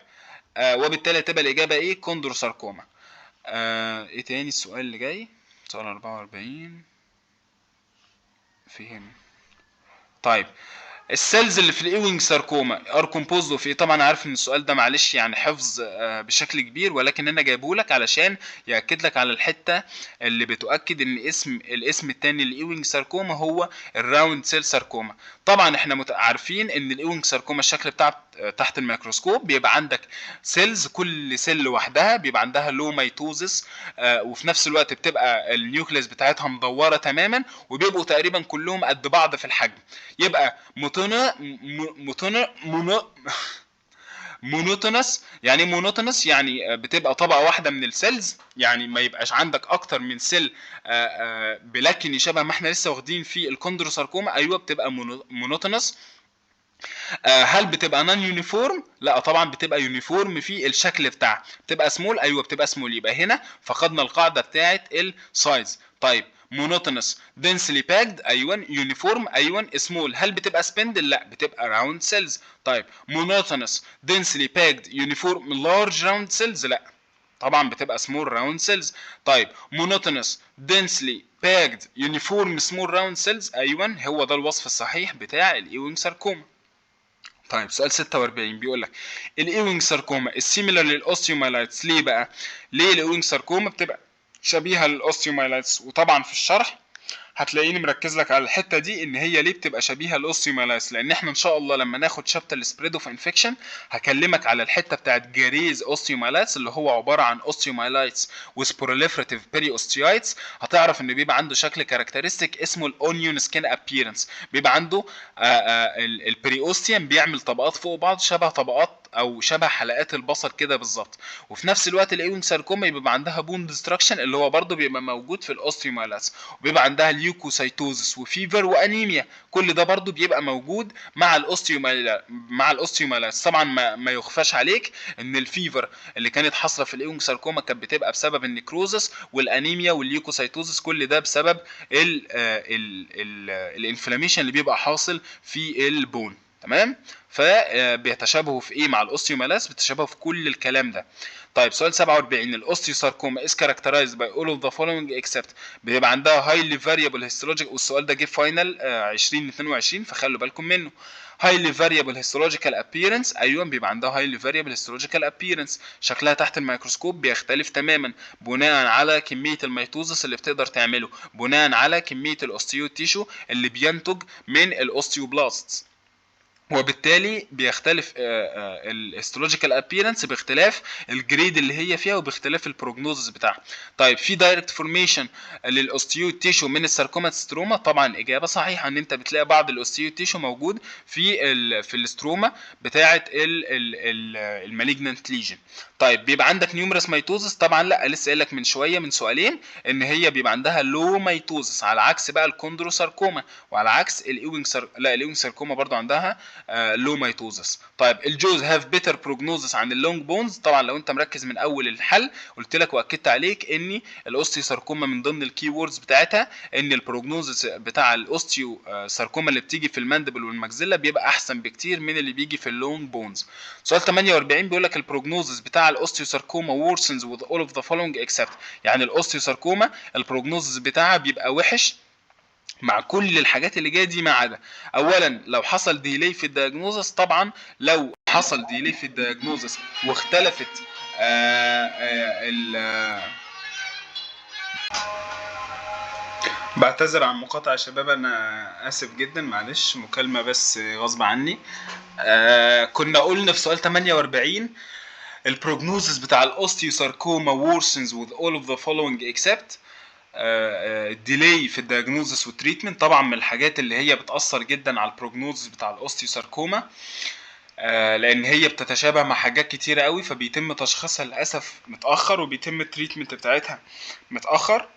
وبالتالي تبقى الاجابه ايه؟ كوندروساركوما. ايه تاني السؤال اللي جاي؟ سؤال 44 فهم. طيب السيلز اللي في الايوينج ساركوما ار كومبوزد اوف ايه؟ طبعا عارف ان السؤال ده معلش يعني حفظ بشكل كبير، ولكن انا جايبه لك علشان ياكد لك على الحته اللي بتؤكد ان الاسم الثاني للايوينج ساركوما هو الراوند سيل ساركوما. طبعا احنا عارفين ان الايوينج ساركوما الشكل بتاع تحت الميكروسكوب بيبقى عندك سيلز، كل سيل لوحدها بيبقى عندها لو ميتوزس، وفي نفس الوقت بتبقى النيوكليس بتاعتها مدوره تماما، وبيبقوا تقريبا كلهم قد بعض في الحجم. يبقى مونوتونس. يعني مونوتونس يعني بتبقى طبقه واحده من السيلز، يعني ما يبقاش عندك اكتر من سيل بلكن شبه ما احنا لسه واخدين في الكوندروساركوما. ايوه بتبقى مونوتونس. هل بتبقى نون يونيفورم؟ لا طبعا بتبقى يونيفورم في الشكل بتاعها. بتبقى سمول؟ ايوه بتبقى سمول. يبقى هنا فقدنا القاعده بتاعه السايز. طيب مونوتونس densely packed ايوه، يونيفورم ايوه، سمول. هل بتبقى سبندل؟ لا بتبقى راوند سيلز. طيب مونوتونس densely packed uniform large round cells؟ لا طبعا بتبقى small round cells. طيب monotonous densely packed uniform small round cells ايوه هو ده الوصف الصحيح بتاع الايوينج ساركوما. طيب سؤال 46 بيقول لك الايوينج ساركوما السيميلر للاوستيومايلايتس ليه بقى؟ ليه الايوينج ساركوما بتبقى شبيهه للاوستيومايلايتس؟ وطبعا في الشرح هتلاقيني مركز لك على الحته دي ان هي ليه بتبقى شبيهه للاوستيومايلايتس، لان احنا ان شاء الله لما ناخد شابتر السبريد اوف انفكشن هكلمك على الحته بتاعت جاريز اوستيومايلايتس اللي هو عباره عن اوستيومايلايتس وسبوروليفراتيف بيري اوستيايتس. هتعرف ان بيبقى عنده شكل كاركترستيك اسمه الاونيون سكين ابييرنس. بيبقى عنده البريوستيوم بيعمل طبقات فوق بعض شبه طبقات او شبه حلقات البصل كده بالظبط. وفي نفس الوقت الايوينج ساركوما بيبقى عندها بون ديستراكشن اللي هو برضه بيبقى موجود في الاوستيومايلايتس، وبيبقى عندها ليوكوسايتوزس وفيفر وانيميا. كل ده برضه بيبقى موجود مع الاوستيومايلايتس. طبعا ما يخفاش عليك ان الفيفر اللي كانت حاصله في الايوينج ساركوما كانت بتبقى بسبب النيكروزس، والانيميا والليوكوسايتوزس كل ده بسبب الانفلاميشن اللي بيبقى حاصل في البون. تمام؟ فبيتشابهوا في ايه مع الاوستيومالاس؟ بيتشابهوا في كل الكلام ده. طيب سؤال 47 الاوستيوساركوما is characterized by all of the following except. بيبقى عندها highly variable histological، والسؤال ده جه فاينل 2022 فخلوا بالكم منه. highly variable histological appearance ايوه بيبقى عندها highly variable histological appearance. شكلها تحت الميكروسكوب بيختلف تماما بناء على كميه الميتوزس اللي بتقدر تعمله، بناء على كميه الاوستيو تيشو اللي بينتج من الاوستيوبلاستس، وبالتالي بيختلف الهيستولوجيكال ابييرنس باختلاف الجريد اللي هي فيها وباختلاف البروجنوزس بتاعها. طيب في دايركت فورميشن للاوستيو تيشو من الساركوما ستروما؟ طبعا اجابه صحيحه ان انت بتلاقي بعض الاوستيو تيشو موجود في الستروما بتاعه المالجنانت ليجن. طيب بيبقى عندك نيومرس ميتوزس؟ طبعا لا، لسه قايل لك من شويه من سؤالين ان هي بيبقى عندها لو ميتوزس، على عكس بقى الكوندروساركوما وعلى عكس الايوينج ساركوما برضو عندها لو ميتوزس. طيب الجوز هاف بيتر بروجنوزس عن اللونج بونز؟ طبعا لو انت مركز من اول الحل قلت لك واكدت عليك ان الاوستيو ساركوما من ضمن الكي ووردز بتاعتها ان البروجنوزس بتاع الاوستيو ساركوما اللي بتيجي في الماندبل والماكسيلا بيبقى احسن بكتير من اللي بيجي في اللونج بونز. سؤال 48 بيقول لك البروجنوزس بتاع الاوستيو ساركوما وورسنز with all of the following except. يعني الاوستيو ساركوما البروجنوزس بتاعها بيبقى وحش مع كل الحاجات اللي جايه دي ما عدا اولا لو حصل ديلي في الدياجنوزس. طبعا لو حصل ديلي في الدياجنوزس واختلفت بعتذر عن مقاطعة يا شباب، انا اسف جدا معلش، مكالمة بس غصب عني. كنا قلنا في سؤال 48 البروجنوزس بتاع الاوستيوساركوما worsens with all of the following except الديلي في الدياجنوزس والتريتمنت. طبعا من الحاجات اللي هي بتأثر جدا على البروجنوزس بتاع الاوستيوساركوما لان هي بتتشابه مع حاجات كتيرة قوي، فبيتم تشخيصها للاسف متأخر وبيتم التريتمنت بتاعتها متأخر.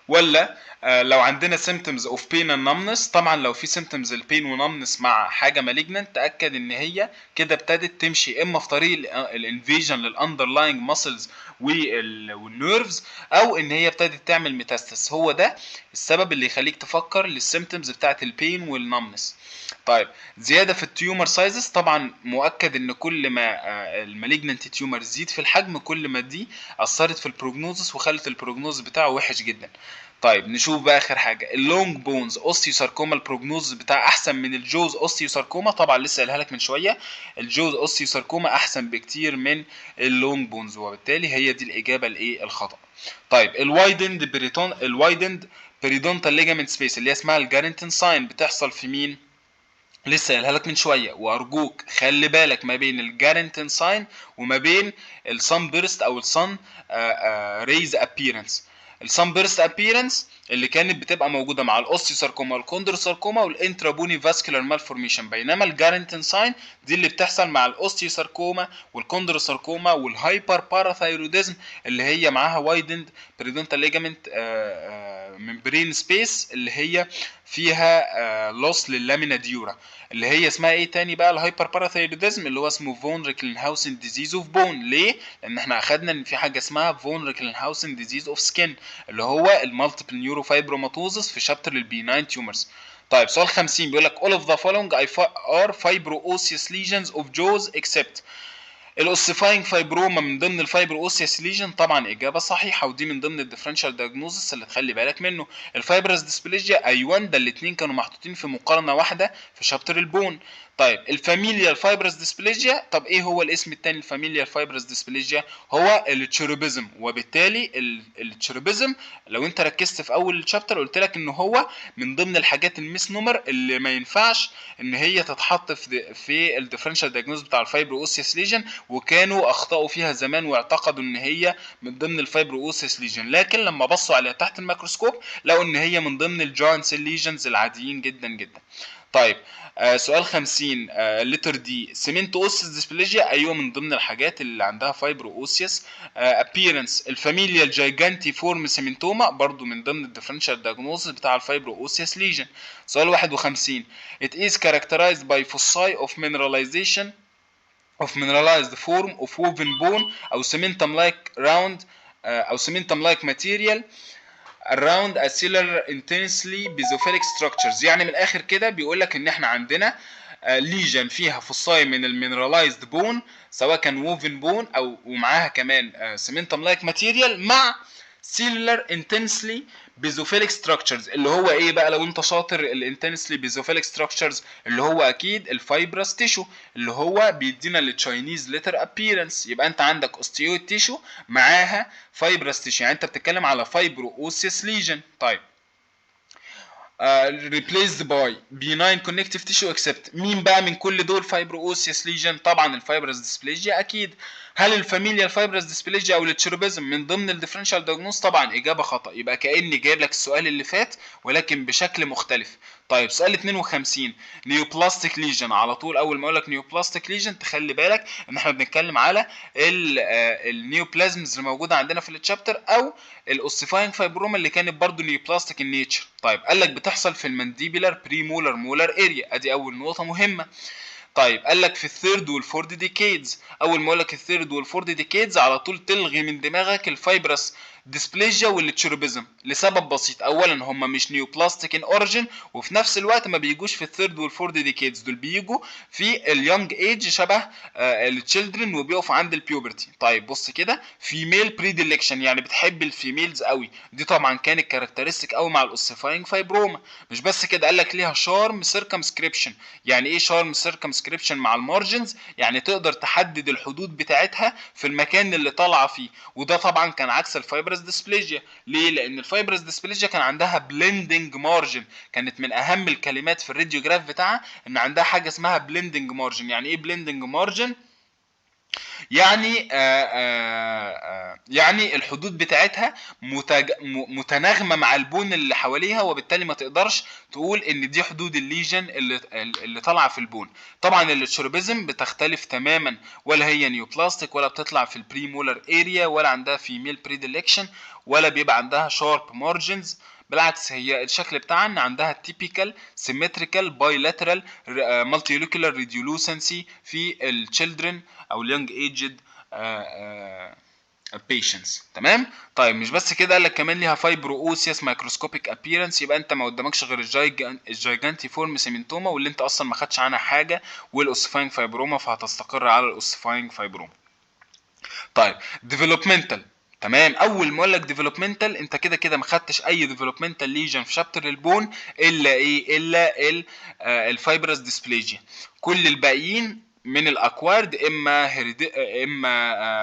ولا لو عندنا symptoms of pain and numbness. طبعا لو في symptoms البين ونمنس مع حاجه malignant تاكد ان هي كده ابتدت تمشي اما في طريق الانفيجن للاندرلاينج ماسلز والنيرفز، او ان هي ابتدت تعمل ميتاستس. هو ده السبب اللي يخليك تفكر للسيمتومز بتاعت البين والنمنس. طيب زياده في التيومر سايزز. طبعا مؤكد ان كل ما المالجننت تيومر تزيد في الحجم كل ما دي اثرت في البروجنوزس وخلت البروجنوز بتاعه وحش جدا. طيب نشوف بقى اخر حاجه اللونج بونز اوستيوساركوما، البروجنوز بتاع احسن من الجوز اوستيوساركوما. طبعا لسه قايلها لك من شويه، الجوز اوستيوساركوما احسن بكتير من اللونج بونز، وبالتالي هي دي الاجابه الايه الخطا. طيب الوايدند بريدونتال ليجامنت سبيس اللي هي اسمها الجارنتين ساين بتحصل في مين؟ لسه قايلها لك من شويه، وارجوك خلي بالك ما بين الجارنتين ساين وما بين الصن بيرست او الصن ريز ابييرنس. الصن بيرست ابييرنس اللي كانت بتبقى موجوده مع الاوستيوساركوما والكوندروساركوما والانترابوني فاسكولار مالفورميشن، بينما الجارنتين ساين دي اللي بتحصل مع الاوستيوساركوما والكوندروساركوما والهايبر باراثايروديزم اللي هي معاها وايدند بريدونتال ليجامنت ممبرين سبيس اللي هي فيها لوس لللامينا ديورا، اللي هي اسمها ايه تاني بقى؟ الهايبر باراثايروديزم، اللي هو اسمه فون ريكلينهاوسن ديزيز اوف بون. ليه؟ لان احنا اخدنا ان في حاجه اسمها فون ريكلينهاوسن ديزيز اوف سكين اللي هو المالتيبل نيوروفايبروماتوزس في شابتر البي9 تيومرز. طيب سؤال 50 بيقول لك all of the following are fibroosseous lesions of jaws except الاوسيفاينج فايبروما من ضمن الفايبر اوسيس ليجن. طبعا اجابه صحيحه، ودي من ضمن الديفرنشال دايجنوزس اللي تخلي بالك منه. الفايبرس ديسبليجيا ايوان، ده الاثنين كانوا محطوطين في مقارنه واحده في شابتر البون. طيب الفاميليال فايبرس ديسبليجيا، طب ايه هو الاسم الثاني الفاميليال فايبرس ديسبليجيا؟ هو التشيروبيزم. وبالتالي التشيروبيزم لو انت ركزت في اول الشابتر قلت لك ان هو من ضمن الحاجات المسنومر اللي ما ينفعش ان هي تتحط في الديفرنشال دايجنوز بتاع الفايبر اوسيس ليجن، وكانوا اخطاوا فيها زمان واعتقدوا ان هي من ضمن الفايبر اوسيس ليجن، لكن لما بصوا عليها تحت الميكروسكوب لقوا ان هي من ضمن الجوينت سيل ليجنز العاديين جدا جدا. طيب سؤال 50 لتر دي سيمنت اوسيس ديسبليجيا، ايوه من ضمن الحاجات اللي عندها فايبر اوسيس ابييرنس. الفاميليال جايجانتي فورم سيمنتوما برضو من ضمن الديفرنشال دايجنوزس بتاع الفايبر اوسيس ليجن. سؤال 51 it is characterized by foci of mineralized form of woven bone او cementum like round او cementum like material around a cellular intensely basophilic structures. يعني من الاخر كده بيقول لك ان احنا عندنا ليجن فيها فصاي من المينرالايزد بون، سواء كان ووفن بون او ومعاها كمان سيمنتم لايك ماتيريال مع cellular intensely basophilic structures. اللي هو ايه بقى لو انت شاطر؟ الانتنسلي basophilic structures اللي هو اكيد الفايبرس تيشو اللي هو بيدينا التشاينيز ليتر ابييرنس. يبقى انت عندك اوستيويد تيشو معاها فايبرس تيشو، يعني انت بتتكلم على فايبرو اوسيس ليجن. طيب replaced by benign connective tissue except مين بقى من كل دول فايبرو اوسيس ليجن؟ طبعا الفايبرس ديسبليجيا اكيد. هل الفاميليال فايبرس ديسبليجيا او التشيروبيزم من ضمن الديفرنشال دايجنوز؟ طبعا اجابه خطا، يبقى كاني جايب لك السؤال اللي فات ولكن بشكل مختلف. طيب سؤال 52 نيوبلاستيك ليجن، على طول اول ما اقول لك نيوبلاستيك ليجن تخلي بالك ان احنا بنتكلم على النيوبلازمز اللي موجوده عندنا في التشابتر او الاوسيفاين فايبروما اللي كانت برضو نيوبلاستيك النيتشر. طيب قال لك بتحصل في المانديبولار بريمولار مولار اريا، ادي اول نقطه مهمه. طيب قال لك في الثيرد والفورد ديكيدز، اول ما اقول لك الثيرد والفورد ديكيدز على طول تلغي من دماغك الفايبرس ديسبليجيا والتشيروبيزم لسبب بسيط. اولا هم مش نيوبلاستيك ان اوريجين، وفي نفس الوقت ما بيجوش في الثيرد والفورد ديكيدز، دول بيجوا في اليونج ايج شبه التشيلدرن وبيقفوا عند البيوبرتي. طيب بص كده فيميل بريديلكشن، يعني بتحب الفيميلز قوي، دي طبعا كانت كاركترستيك قوي مع الاوسيفاينج فايبروما. مش بس كده، قال لك ليها شارم سيركمسكريبشن. يعني ايه شارم سيركمسكريبشن مع المارجنز؟ يعني تقدر تحدد الحدود بتاعتها في المكان اللي طالعه فيه، وده طبعا كان عكس الفايبرس ديسبليجيا. ليه؟ لان الفايبرس ديسبليجيا كان عندها بلندنج مارجن، كانت من اهم الكلمات في الراديوجراف بتاعها ان عندها حاجه اسمها بلندنج مارجن. يعني ايه بلندنج مارجن؟ يعني يعني الحدود بتاعتها متناغمه مع البون اللي حواليها، وبالتالي ما تقدرش تقول ان دي حدود الليجن اللي طالعه في البون. طبعا التشيروبيزم بتختلف تماما، ولا هي نيوبلاستيك ولا بتطلع في البريمولار اريا ولا عندها فيميل بريديلكشن ولا بيبقى عندها شارب مارجنز. بالعكس هي الشكل بتاعها ان عندها تيبيكال سيمتريكال بايلاترال مالتيوليكولار ريديولوسنسي في التشيلدرن او اليونج ايجد patients. تمام. طيب مش بس كده، قال لك كمان ليها فايبرو اوسيس مايكروسكوبيك ابييرنس. يبقى انت ما قدامكش غير الجايجانتي فورم سيمنتوما واللي انت اصلا ما خدش عنها حاجه، والاوسيفاينج فايبروما، فهتستقر على الاوسيفاينج فايبروما. طيب developmental تمام. اول ما اقول لك ديفلوبمنتال انت كده كده ما خدتش اي ديفلوبمنتال ليجن في شابتر البون الا ايه؟ الا الفايبرس ديسبليجيا. كل الباقيين من الاكوارد اما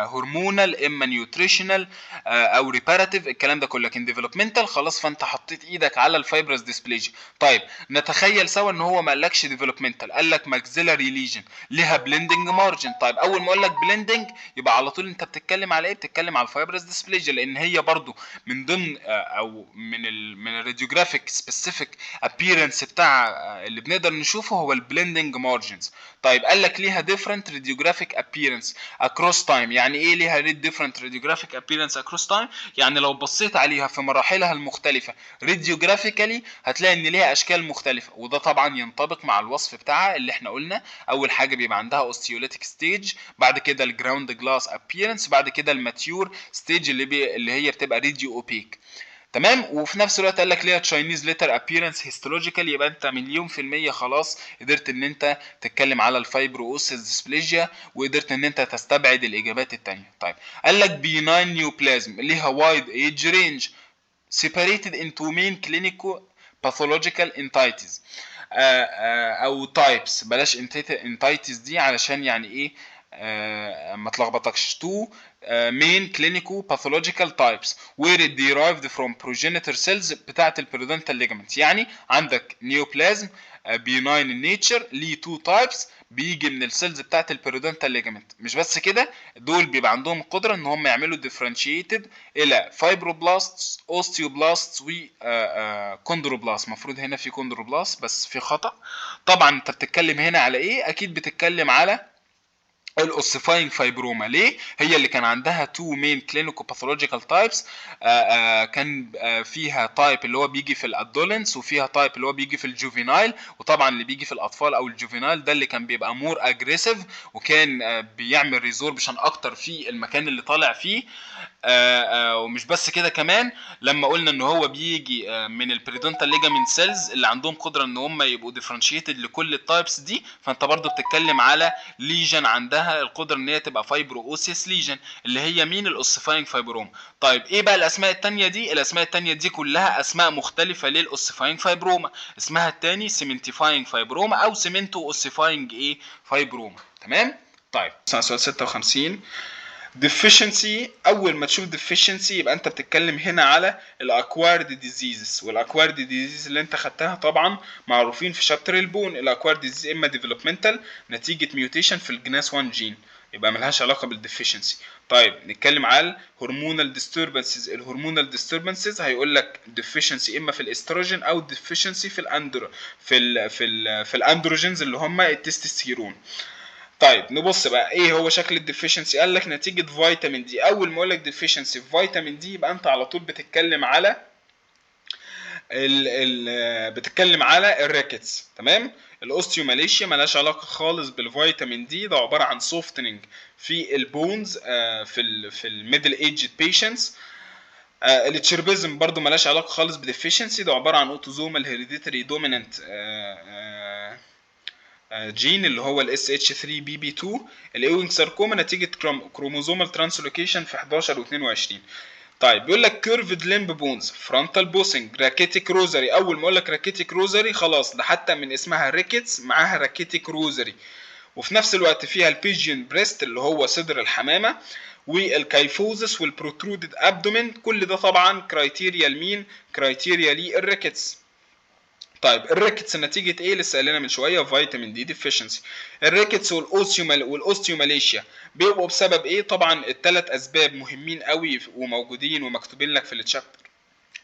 هرمونال، اما نيوتريشنال، او ريباراتيف، الكلام ده كله. لكن ديفلوبمنتال خلاص، فانت حطيت ايدك على الفايبرس ديسبليجيا. طيب نتخيل سوا ان هو ما قالكش ديفلوبمنتال، قال لك ماكسيلاري ليجن ليها بليندنج مارجن. طيب اول ما اقول لك بليندنج يبقى على طول انت بتتكلم على ايه؟ بتتكلم على الفايبرس ديسبليجيا، لان هي برضو من ضمن او من الراديوجرافيك سبيسيفيك ابييرنس بتاع اللي بنقدر نشوفه هو البليندنج مارجنز. طيب قال لك ليها different radiographic appearance across time. يعني ايه ليها different radiographic appearance across time؟ يعني لو بصيت عليها في مراحلها المختلفة radiographically هتلاقي ان ليها اشكال مختلفة، وده طبعا ينطبق مع الوصف بتاعها اللي احنا قلنا. اول حاجة بيبقى عندها osteolytic stage، بعد كده الجراوند جلاس appearance، بعد كده الماتيور stage اللي هي بتبقى radio opaque. تمام. وفي نفس الوقت قال لك ليها تشاينيز ليتر ابييرنس هيستولوجيكال. يبقى انت مليون في المية خلاص قدرت ان انت تتكلم على الفايبروسيس ديسبليجيا، وقدرت ان انت تستبعد الاجابات التانية. طيب قال لك بيناين نيوبلازم ليها وايد ايج رينج separated into main clinical pathological entities او تايبس. بلاش entities دي علشان يعني ايه ما تلخبطكش. تو main clinical pathological types where it derived from progenitor cells بتاعة البيريدونتال ligaments. يعني عندك نيوبلازم benign in nature ليه تو تايبس بيجي من السيلز بتاعة البيريدونتال ليجامنت. مش بس كده، دول بيبقى عندهم قدرة ان هم يعملوا differentiated الى فايبروبلاستس، اوستيوبلاستس، و كوندروبلاست. المفروض هنا في كوندروبلاست بس في خطأ. طبعا انت بتتكلم هنا على ايه؟ اكيد بتتكلم على الاوسيفاينج فايبروما. ليه؟ هي اللي كان عندها تو مين كلينيكو باثولوجيكال تايبس. كان فيها تايب اللي هو بيجي في الادولنس، وفيها تايب اللي هو بيجي في الجوفينايل. وطبعا اللي بيجي في الاطفال او الجوفينايل ده اللي كان بيبقى مور اجريسيف، وكان بيعمل ريزوربشن اكتر في المكان اللي طالع فيه. ومش بس كده كمان، لما قلنا ان هو بيجي من البريدونتال ليجامنت سيلز اللي عندهم قدره ان هم يبقوا ديفرنشيتد لكل التايبس دي، فانت برضو بتتكلم على ليجن عندها القدره ان هي تبقى فايبرو اوسيس ليجن، اللي هي مين؟ الاوسيفاينج فايبروما. طيب ايه بقى الاسماء التانية دي؟ الاسماء التانية دي كلها اسماء مختلفه للاوسيفاينج فايبروما. اسمها التاني سيمنتيفاينج فايبروما او سيمنتو اوسيفاينج ايه فايبروما. تمام. طيب سؤال 56 deficiency. اول ما تشوف deficiency يبقى انت بتتكلم هنا على الاكوارد diseases. والاكوارد diseases اللي انت خدتها طبعا معروفين في شابتر البون. الاكوارد disease اما developmental نتيجه ميوتيشن في الجناس 1 جين، يبقى ملهاش علاقه بالديفيشنسي. طيب نتكلم على هرمونال ديستربنسز. الهرمونال ديستربنسز هيقول لك deficiency اما في الاستروجين او deficiency في الاندروجينز اللي هم التستوستيرون. طيب نبص بقى ايه هو شكل الديفيشنسي. قال لك نتيجه فيتامين دي. اول ما اقول لك ديفيشنسي في فيتامين دي يبقى انت على طول بتتكلم على بتتكلم على الريكتس. تمام. الاوستيوماليشيا ملهاش علاقه خالص بالفيتامين دي، ده عباره عن سوفتنج في البونز في الميدل ايجد بيشنتس. التشيربيزم برضو ملهاش علاقه خالص بديفيشنسي، ده عباره عن اوتوزومال هيريديتري دومينانت جين اللي هو ال SH3BB2. الايوينج ساركوما نتيجه كروموزومال ترانسلوكيشن في 11 و22. طيب بيقول لك كيرفد ليمب بونز، فرونتال بوسنج، راكيتيك روزري. اول ما اقول لك راكيتيك روزري خلاص ده حتى من اسمها ريكيتس معاها راكيتيك روزري. وفي نفس الوقت فيها البيجين بريست اللي هو صدر الحمامه، والكايفوزس والبروترودد ابدومين. كل ده طبعا كرايتيريا لمين؟ كرايتيريا للريكيتس. طيب الريكتس نتيجة ايه؟ لسه قايلنا من شوية فيتامين دي ديفيشنسي. الريكتس والاوستيوماليشيا بيبقوا بسبب ايه؟ طبعا الثلاث اسباب مهمين قوي وموجودين ومكتوبين لك في التشابتر.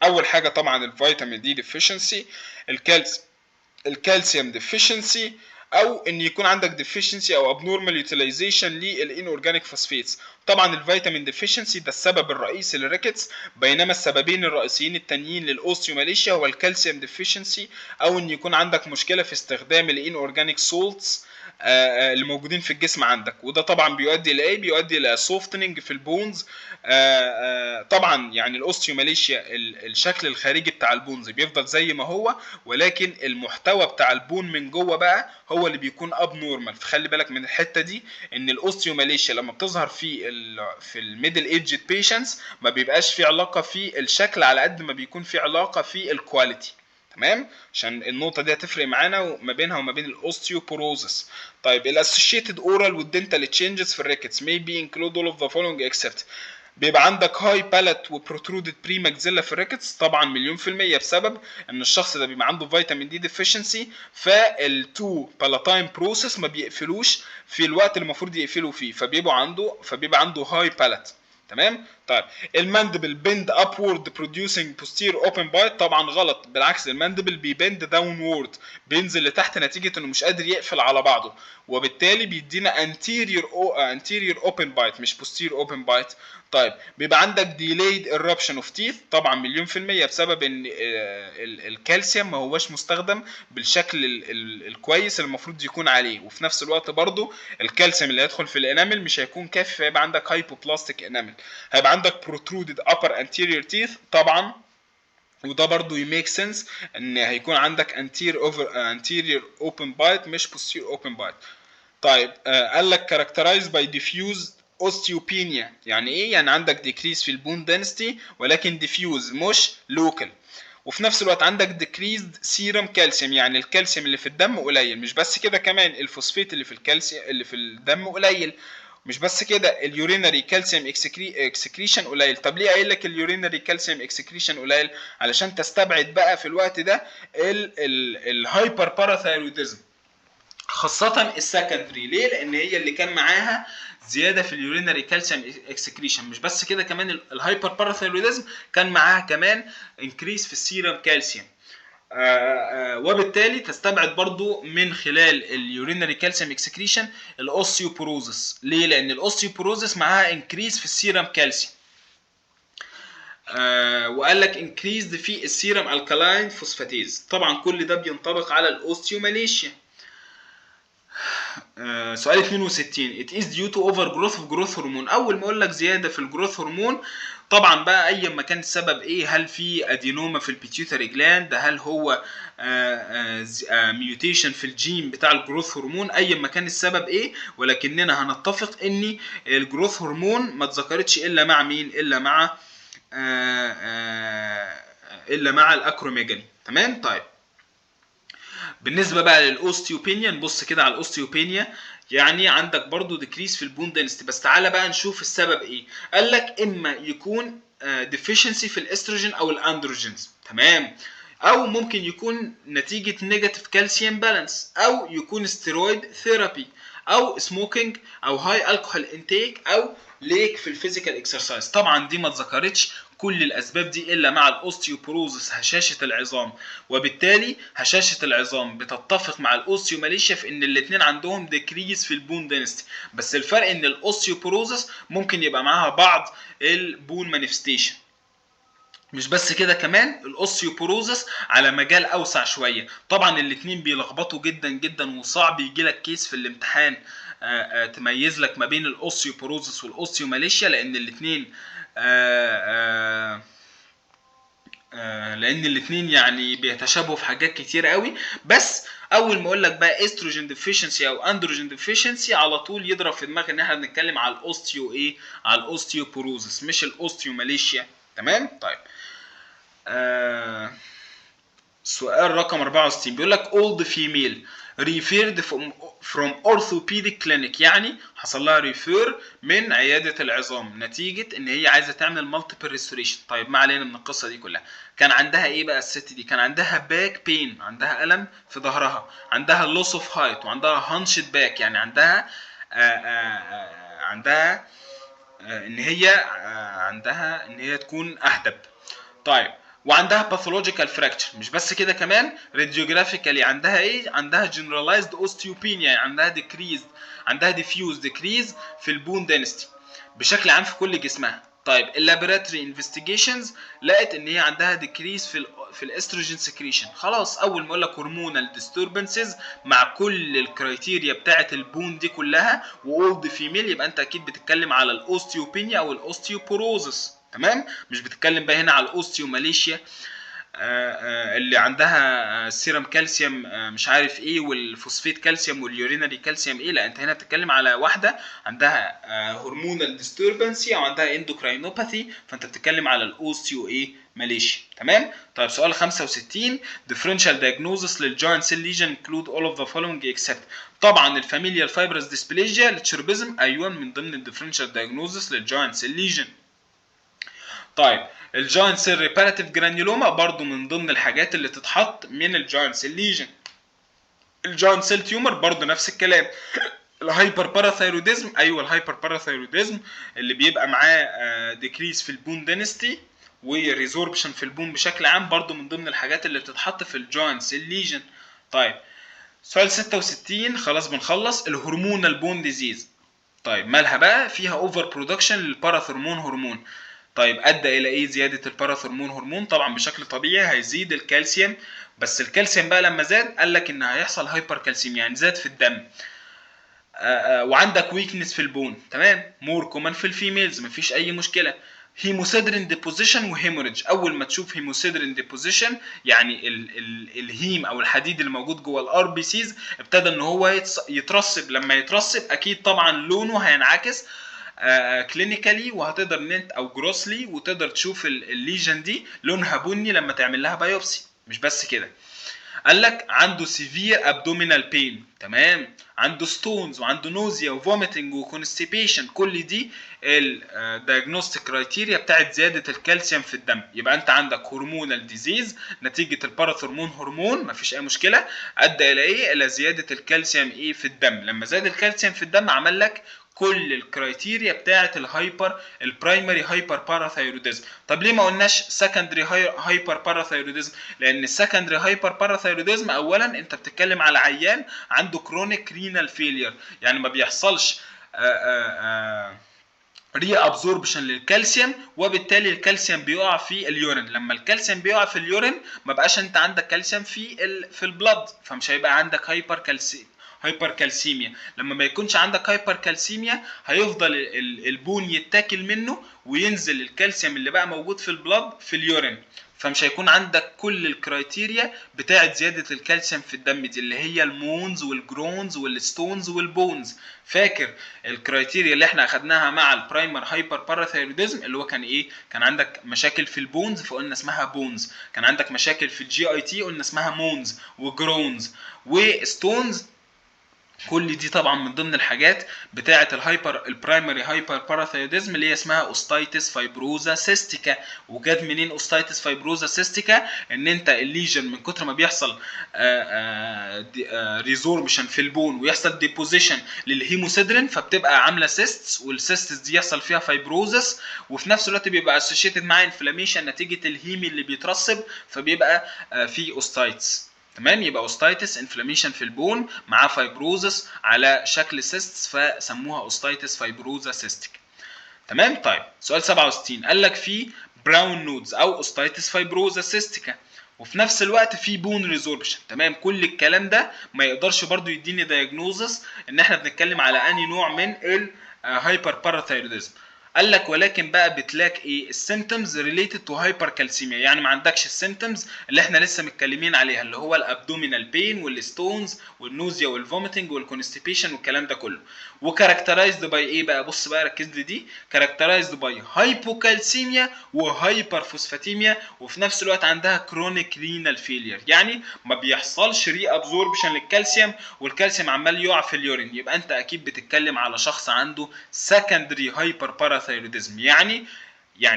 اول حاجة طبعا الفيتامين دي ديفيشنسي، الكالسيوم ديفيشنسي، او ان يكون عندك ديفيشنسي او ابنورمال يوتيلايزيشن للانورجانيك فوسفيتس. طبعا الفيتامين ديفيشنسي ده السبب الرئيسي للريكتس، بينما السببين الرئيسيين التانيين للاوستيوماليشيا هو الكالسيوم ديفيشنسي او ان يكون عندك مشكله في استخدام الانورجانيك سولتس اللي موجودين في الجسم عندك، وده طبعا بيؤدي لايه؟ بيؤدي لسوفتننج في البونز. طبعا يعني الاوستيوماليشيا الشكل الخارجي بتاع البونز بيفضل زي ما هو، ولكن المحتوى بتاع البون من جوه بقى هو اللي بيكون اب نورمال. فخلي بالك من الحته دي، ان الاوستيوماليشيا لما بتظهر في الميدل ايجد بيشنتس ما بيبقاش في علاقه في الشكل على قد ما بيكون في علاقه في الكواليتي. تمام، عشان النقطه دي هتفرق معانا ما بينها وما بين الاوستيوبوروزس. طيب الاسوشيتد اورال والدنتال تشينجز في الريكتس may be include all of the following except. بيبقى عندك هاي بالات وبروترودد بري ماكسيلا في الريكتس، طبعا مليون في المية بسبب ان الشخص ده بيبقى عنده فيتامين دي ديفيشنسي، فالتو بالاتاين بروسيس ما بيقفلوش في الوقت اللي المفروض يقفلوا فيه، فبيبقى عنده هاي بالات. تمام. طيب الماندبل بيند ابورد بروديوسينج بوستير اوبن بايت، طبعا غلط، بالعكس الماندبل بيبند داونورد، بينزل لتحت نتيجه انه مش قادر يقفل على بعضه، وبالتالي بيدينا انتيريور اوبن بايت مش بوستير اوبن بايت. طيب بيبقى عندك ديليد eruption اوف تيث، طبعا مليون في المية بسبب ان الكالسيوم ما هوش مستخدم بالشكل الكويس اللي المفروض يكون عليه، وفي نفس الوقت برضو الكالسيوم اللي هيدخل في الانامل مش هيكون كافي، فيبقى عندك هايبوبلاستيك انامل. هيبقى عندك protruded upper anterior teeth طبعا، وده برضو يميك سنس ان هيكون عندك anterior open bite مش posterior open bite. طيب قال لك characterized by diffuse osteopenia، يعني ايه؟ يعني عندك decrease في البون density ولكن diffuse مش local، وفي نفس الوقت عندك decreased serum calcium، يعني الكالسيوم اللي في الدم قليل. مش بس كده، كمان الفوسفات اللي في الكالسيوم اللي في الدم قليل. مش بس كده، اليورينري كالسيوم اكسكريشن قليل. طب ليه قايل لك اليورينري كالسيوم اكسكريشن قليل؟ علشان تستبعد بقى في الوقت ده الهايبر باراثايرويدزم، خاصة السكندري. ليه؟ لأن هي اللي كان معاها زيادة في اليورينري كالسيوم اكسكريشن. مش بس كده، كمان الهايبر باراثايرويدزم كان معاها كمان انكريس في السيرم كالسيوم. وبالتالي تستبعد برضو من خلال اليورينري كالسيوم اكسكريشن الاوستيوبوروزس. ليه؟ لأن الاوستيوبوروزس معاها انكريس في السيرم كالسيوم. وقال لك انكريز في السيرم الكالاين فوسفاتيز، طبعا كل ده بينطبق على الاوستيوماليشيا. سؤال 62 it is due to overgrowth of growth hormone. اول ما اقول لك زياده في الجروث هرمون، طبعا بقى اي ما كان السبب ايه، هل في ادينوما في البيتيوتري جلاند، هل هو ميوتيشن في الجين بتاع الجروث هرمون، اي ما كان السبب ايه، ولكننا هنتفق ان الجروث هرمون ما اتذكرتش الا مع مين؟ الا مع الاكروميجالي. تمام. طيب بالنسبه بقى للاوستيوبينيا، نبص كده على الاوستيوبينيا. يعني عندك برضو ديكريس في البون دنسيتي، بس تعالى بقى نشوف السبب ايه. قال لك اما يكون ديفيشنسي في الاستروجين او الاندروجينز، تمام، او ممكن يكون نتيجه نيجاتيف كالسيوم بالانس، او يكون ستيرويد ثيرابي، او سموكينج، او هاي الكحول انتيك، او ليك في الفيزيكال اكسرسايز. طبعا دي ما اتذكرتش كل الاسباب دي الا مع الاوستيوبروزس، هشاشه العظام، وبالتالي هشاشه العظام بتتفق مع الاوستيوماليشيا في ان الاثنين عندهم ديكريز في البون دنسيتي، بس الفرق ان الاوستيوبروزس ممكن يبقى معاها بعض البون مانيفستيشن. مش بس كده، كمان الاوستيوبروزس على مجال اوسع شويه. طبعا الاثنين بيلخبطوا جدا جدا، وصعب يجي لك كيس في الامتحان تميز لك ما بين الاوستيوبروزس والاوستيوماليشيا، لان الاثنين يعني بيتشابهوا في حاجات كتير قوي. بس اول ما اقول لك بقى استروجين ديفيشنسي او اندروجين ديفيشنسي، على طول يضرب في دماغك ان احنا بنتكلم على على الاوستيوبروزس مش الاوستيوماليشيا. تمام. طيب سؤال رقم 64 بيقول لك old female referred from orthopedic clinic، يعني حصل لها ريفير من عيادة العظام نتيجة ان هي عايزة تعمل multiple restoration. طيب ما علينا من القصة دي كلها. كان عندها ايه بقى الست دي؟ كان عندها باك بين، عندها ألم في ظهرها، عندها loss of height، وعندها hunched back، يعني عندها ان هي تكون احدب. طيب وعندها باثولوجيكال فراكتشر. مش بس كده، كمان راديوجرافيكالي عندها ايه؟ عندها جنرالايزد اوستيوبينيا، يعني عندها ديفيوز ديكريز في البون دنسيتي بشكل عام في كل جسمها. طيب اللابوراتوري انفستيجيشنز لقت ان هي عندها ديكريس في الاستروجين سكريشن. خلاص، اول ما اقول لك هرمونال ديستوربنسز مع كل الكرايتيريا بتاعه البون دي كلها واولد فيميل، يبقى انت اكيد بتتكلم على الاوستيوبينيا او الاوستيوبوروزس. تمام، مش بتتكلم بقى هنا على الاوستيوماليشيا اللي عندها سيرم كالسيوم مش عارف ايه والفوسفيت كالسيوم واليورينري كالسيوم ايه. لا، انت هنا بتتكلم على واحده عندها هرمونال ديستوربنسي او عندها اندوكراينوباثي، فانت بتتكلم على الاوستيو ايه ماليشيا. تمام. طيب سؤال 65، differential diagnosis للجوينت سيل ليجن include all of the following except. طبعا الفاميليال فايبرس ديسبليجيا للتشربيزم ايوه من ضمن الديفرنشال دايجنوزس للجوينت سيل ليجن. طيب الجوينت سيل ريباراتيف جرانيولوما برضو من ضمن الحاجات اللي تتحط من الجوينت سيل ليجن. الجوينت سيل تيومر برضو نفس الكلام. الهايبر باراثايروديزم، ايوه الهايبر باراثايروديزم اللي بيبقى معاه ديكريس في البون دينستي وريزوربشن في البون بشكل عام، برضو من ضمن الحاجات اللي بتتحط في الجوينت سيل ليجن. طيب سؤال 66 خلاص بنخلص. الهرمونال بون ديزيز، طيب مالها بقى؟ فيها اوفر برودكشن للباراثرمون هرمون. طيب ادى الى ايه زياده الباراثرمون هرمون؟ طبعا بشكل طبيعي هيزيد الكالسيوم، بس الكالسيوم بقى لما زاد قال لك ان هيحصل هايبر كالسيم، يعني زاد في الدم. وعندك ويكنس في البون. تمام، مور كومن في الفيميلز، مفيش اي مشكله. هيموسيدرين ديبوزيشن وهيموريدج. اول ما تشوف هيموسيدرين ديبوزيشن يعني الهيم او الحديد اللي موجود جوه الار بي سيز ابتدى ان هو يترسب. لما يترسب اكيد طبعا لونه هينعكس كلينيكالي، وهتقدر ان انت او جروسلي وتقدر تشوف الليجن دي لونها بني لما تعمل لها بايوبسي. مش بس كده، قال لك عنده سيفير ابدومينال بين. تمام، عنده ستونز وعنده نوزيا وفوميتنج وكونستيبيشن. كل دي الدايجنوستيك كرايتيريا بتاعت زياده الكالسيوم في الدم. يبقى انت عندك هرمونال ديزيز نتيجه الباراثرمون هرمون، مفيش اي مشكله. ادى الى ايه؟ الى زياده الكالسيوم ايه في الدم. لما زاد الكالسيوم في الدم عمل لك كل الكرايتيريا بتاعه البرايمري هايبر باراثايروديزم. طب ليه ما قلناش سكندري هايبر باراثايروديزم؟ لان السكندري هايبر باراثايروديزم اولا انت بتتكلم على عيان عنده كرونيك رينال فيلير، يعني ما بيحصلش ري ابزوربشن للكالسيوم، وبالتالي الكالسيوم بيقع في اليورين. لما الكالسيوم بيقع في اليورين ما بقاش انت عندك كالسيوم في البلد، فمش هيبقى عندك هايبر كالسيميا. لما ما يكونش عندك هايبر كالسيميا هيفضل البون يتاكل منه وينزل الكالسيوم اللي بقى موجود في البلد في اليورين، فمش هيكون عندك كل الكرايتيريا بتاعت زيادة الكالسيوم في الدم دي اللي هي المونز والجرونز والستونز والبونز. فاكر الكرايتيريا اللي احنا اخدناها مع البرايمر هايبر باراثايروديزم اللي هو كان ايه؟ كان عندك مشاكل في البونز فقلنا اسمها بونز، كان عندك مشاكل في الجي اي تي قلنا اسمها مونز وجرونز وستونز. كل دي طبعا من ضمن الحاجات بتاعه البرايمري هايبر باراثايروديزم اللي هي اسمها اوستايتس فايبروزا سيستيكا. وجت منين اوستايتس فايبروزا سيستيكا؟ ان انت الليجن من كتر ما بيحصل ريزوربشن في البون ويحصل ديبوزيشن للهيموسيدرين فبتبقى عامله سيستس، والسيستس دي يحصل فيها فايبروزس، وفي نفس الوقت بيبقى اسوشيتد مع انفلاميشن نتيجه الهيمي اللي بيترسب، فبيبقى في اوستايتس. تمام، يبقى اوستايتس انفلاميشن في البون مع فايبروزس على شكل سيستس فسموها اوستايتس فايبروزا سيستيك. تمام. طيب سؤال 67 قال لك في براون نودز او اوستايتس فايبروزا سيستيكا وفي نفس الوقت في بون ريزوربشن. تمام، كل الكلام ده ما يقدرش برضو يديني دايجنوزس ان احنا بنتكلم على انهي نوع من الهايبر باراثايروديزم. قال لك ولكن بقى بتلاقي ايه؟ السيمتومز ريليتد تو هايبر كالسيميا، يعني ما عندكش السيمتومز اللي احنا لسه متكلمين عليها اللي هو الابدومينال بين والستونز والنوزيا والفوميتنج والكونستيبيشن والكلام ده كله. وكاركترايزد باي ايه بقى؟ بص بقى ركز لي دي، كاركترايزد باي هايبوكالسيميا وهايبر فوسفاتيميا، وفي نفس الوقت عندها كرونيك رينال فيلير، يعني ما بيحصلش ري ابزوربشن للكالسيوم والكالسيوم عمال يقع في اليورين. يبقى انت اكيد بتتكلم على شخص عنده سكندري هايبر باراثايروديزم. يعني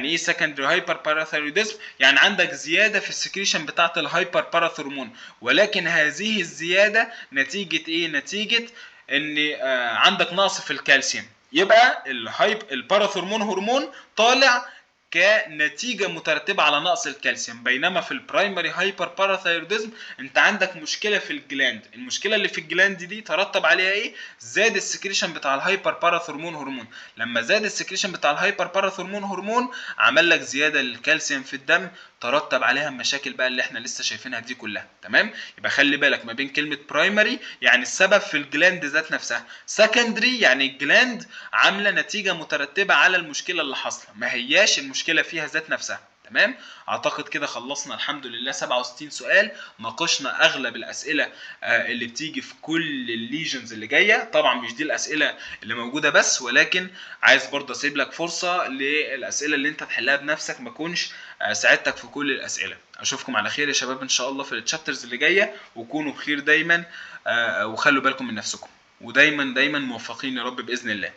ايه سكندري هايبر باراثايروديزم؟ يعني عندك زياده في السكريشن بتاعه الهايبر باراثرمون، ولكن هذه الزياده نتيجه ايه؟ نتيجه ان عندك نقص في الكالسيوم. يبقى الباراثرمون هرمون طالع كنتيجة مترتبة على نقص الكالسيوم. بينما في البرايمري هايبر باراثايروديزم انت عندك مشكلة في الجلاند، المشكلة اللي في الجلاند دي ترتب عليها ايه؟ زاد السكريشن بتاع الهايبر باراثورمون هرمون. لما زاد السكريشن بتاع الهايبر باراثورمون هرمون عمل لك زيادة للكالسيوم في الدم، ترتب عليها المشاكل بقى اللي احنا لسه شايفينها دي كلها. تمام؟ يبقى خلي بالك ما بين كلمة برايمري يعني السبب في الجلاند ذات نفسها، سكندري يعني الجلاند عامله نتيجه مترتبه على المشكله اللي حاصله، ما هياش المشكله فيها ذات نفسها. تمام؟ اعتقد كده خلصنا الحمد لله 67 سؤال، ناقشنا اغلب الاسئله اللي بتيجي في كل الليجنز اللي جايه. طبعا مش دي الاسئله اللي موجوده بس، ولكن عايز برضه اسيب لك فرصه للاسئله اللي انت تحلها بنفسك، ما اكونش ساعدتك في كل الاسئله. اشوفكم على خير يا شباب ان شاء الله في التشابترز اللي جايه، وكونوا بخير دايما، وخلوا بالكم من نفسكم، ودايما موفقين يا رب باذن الله.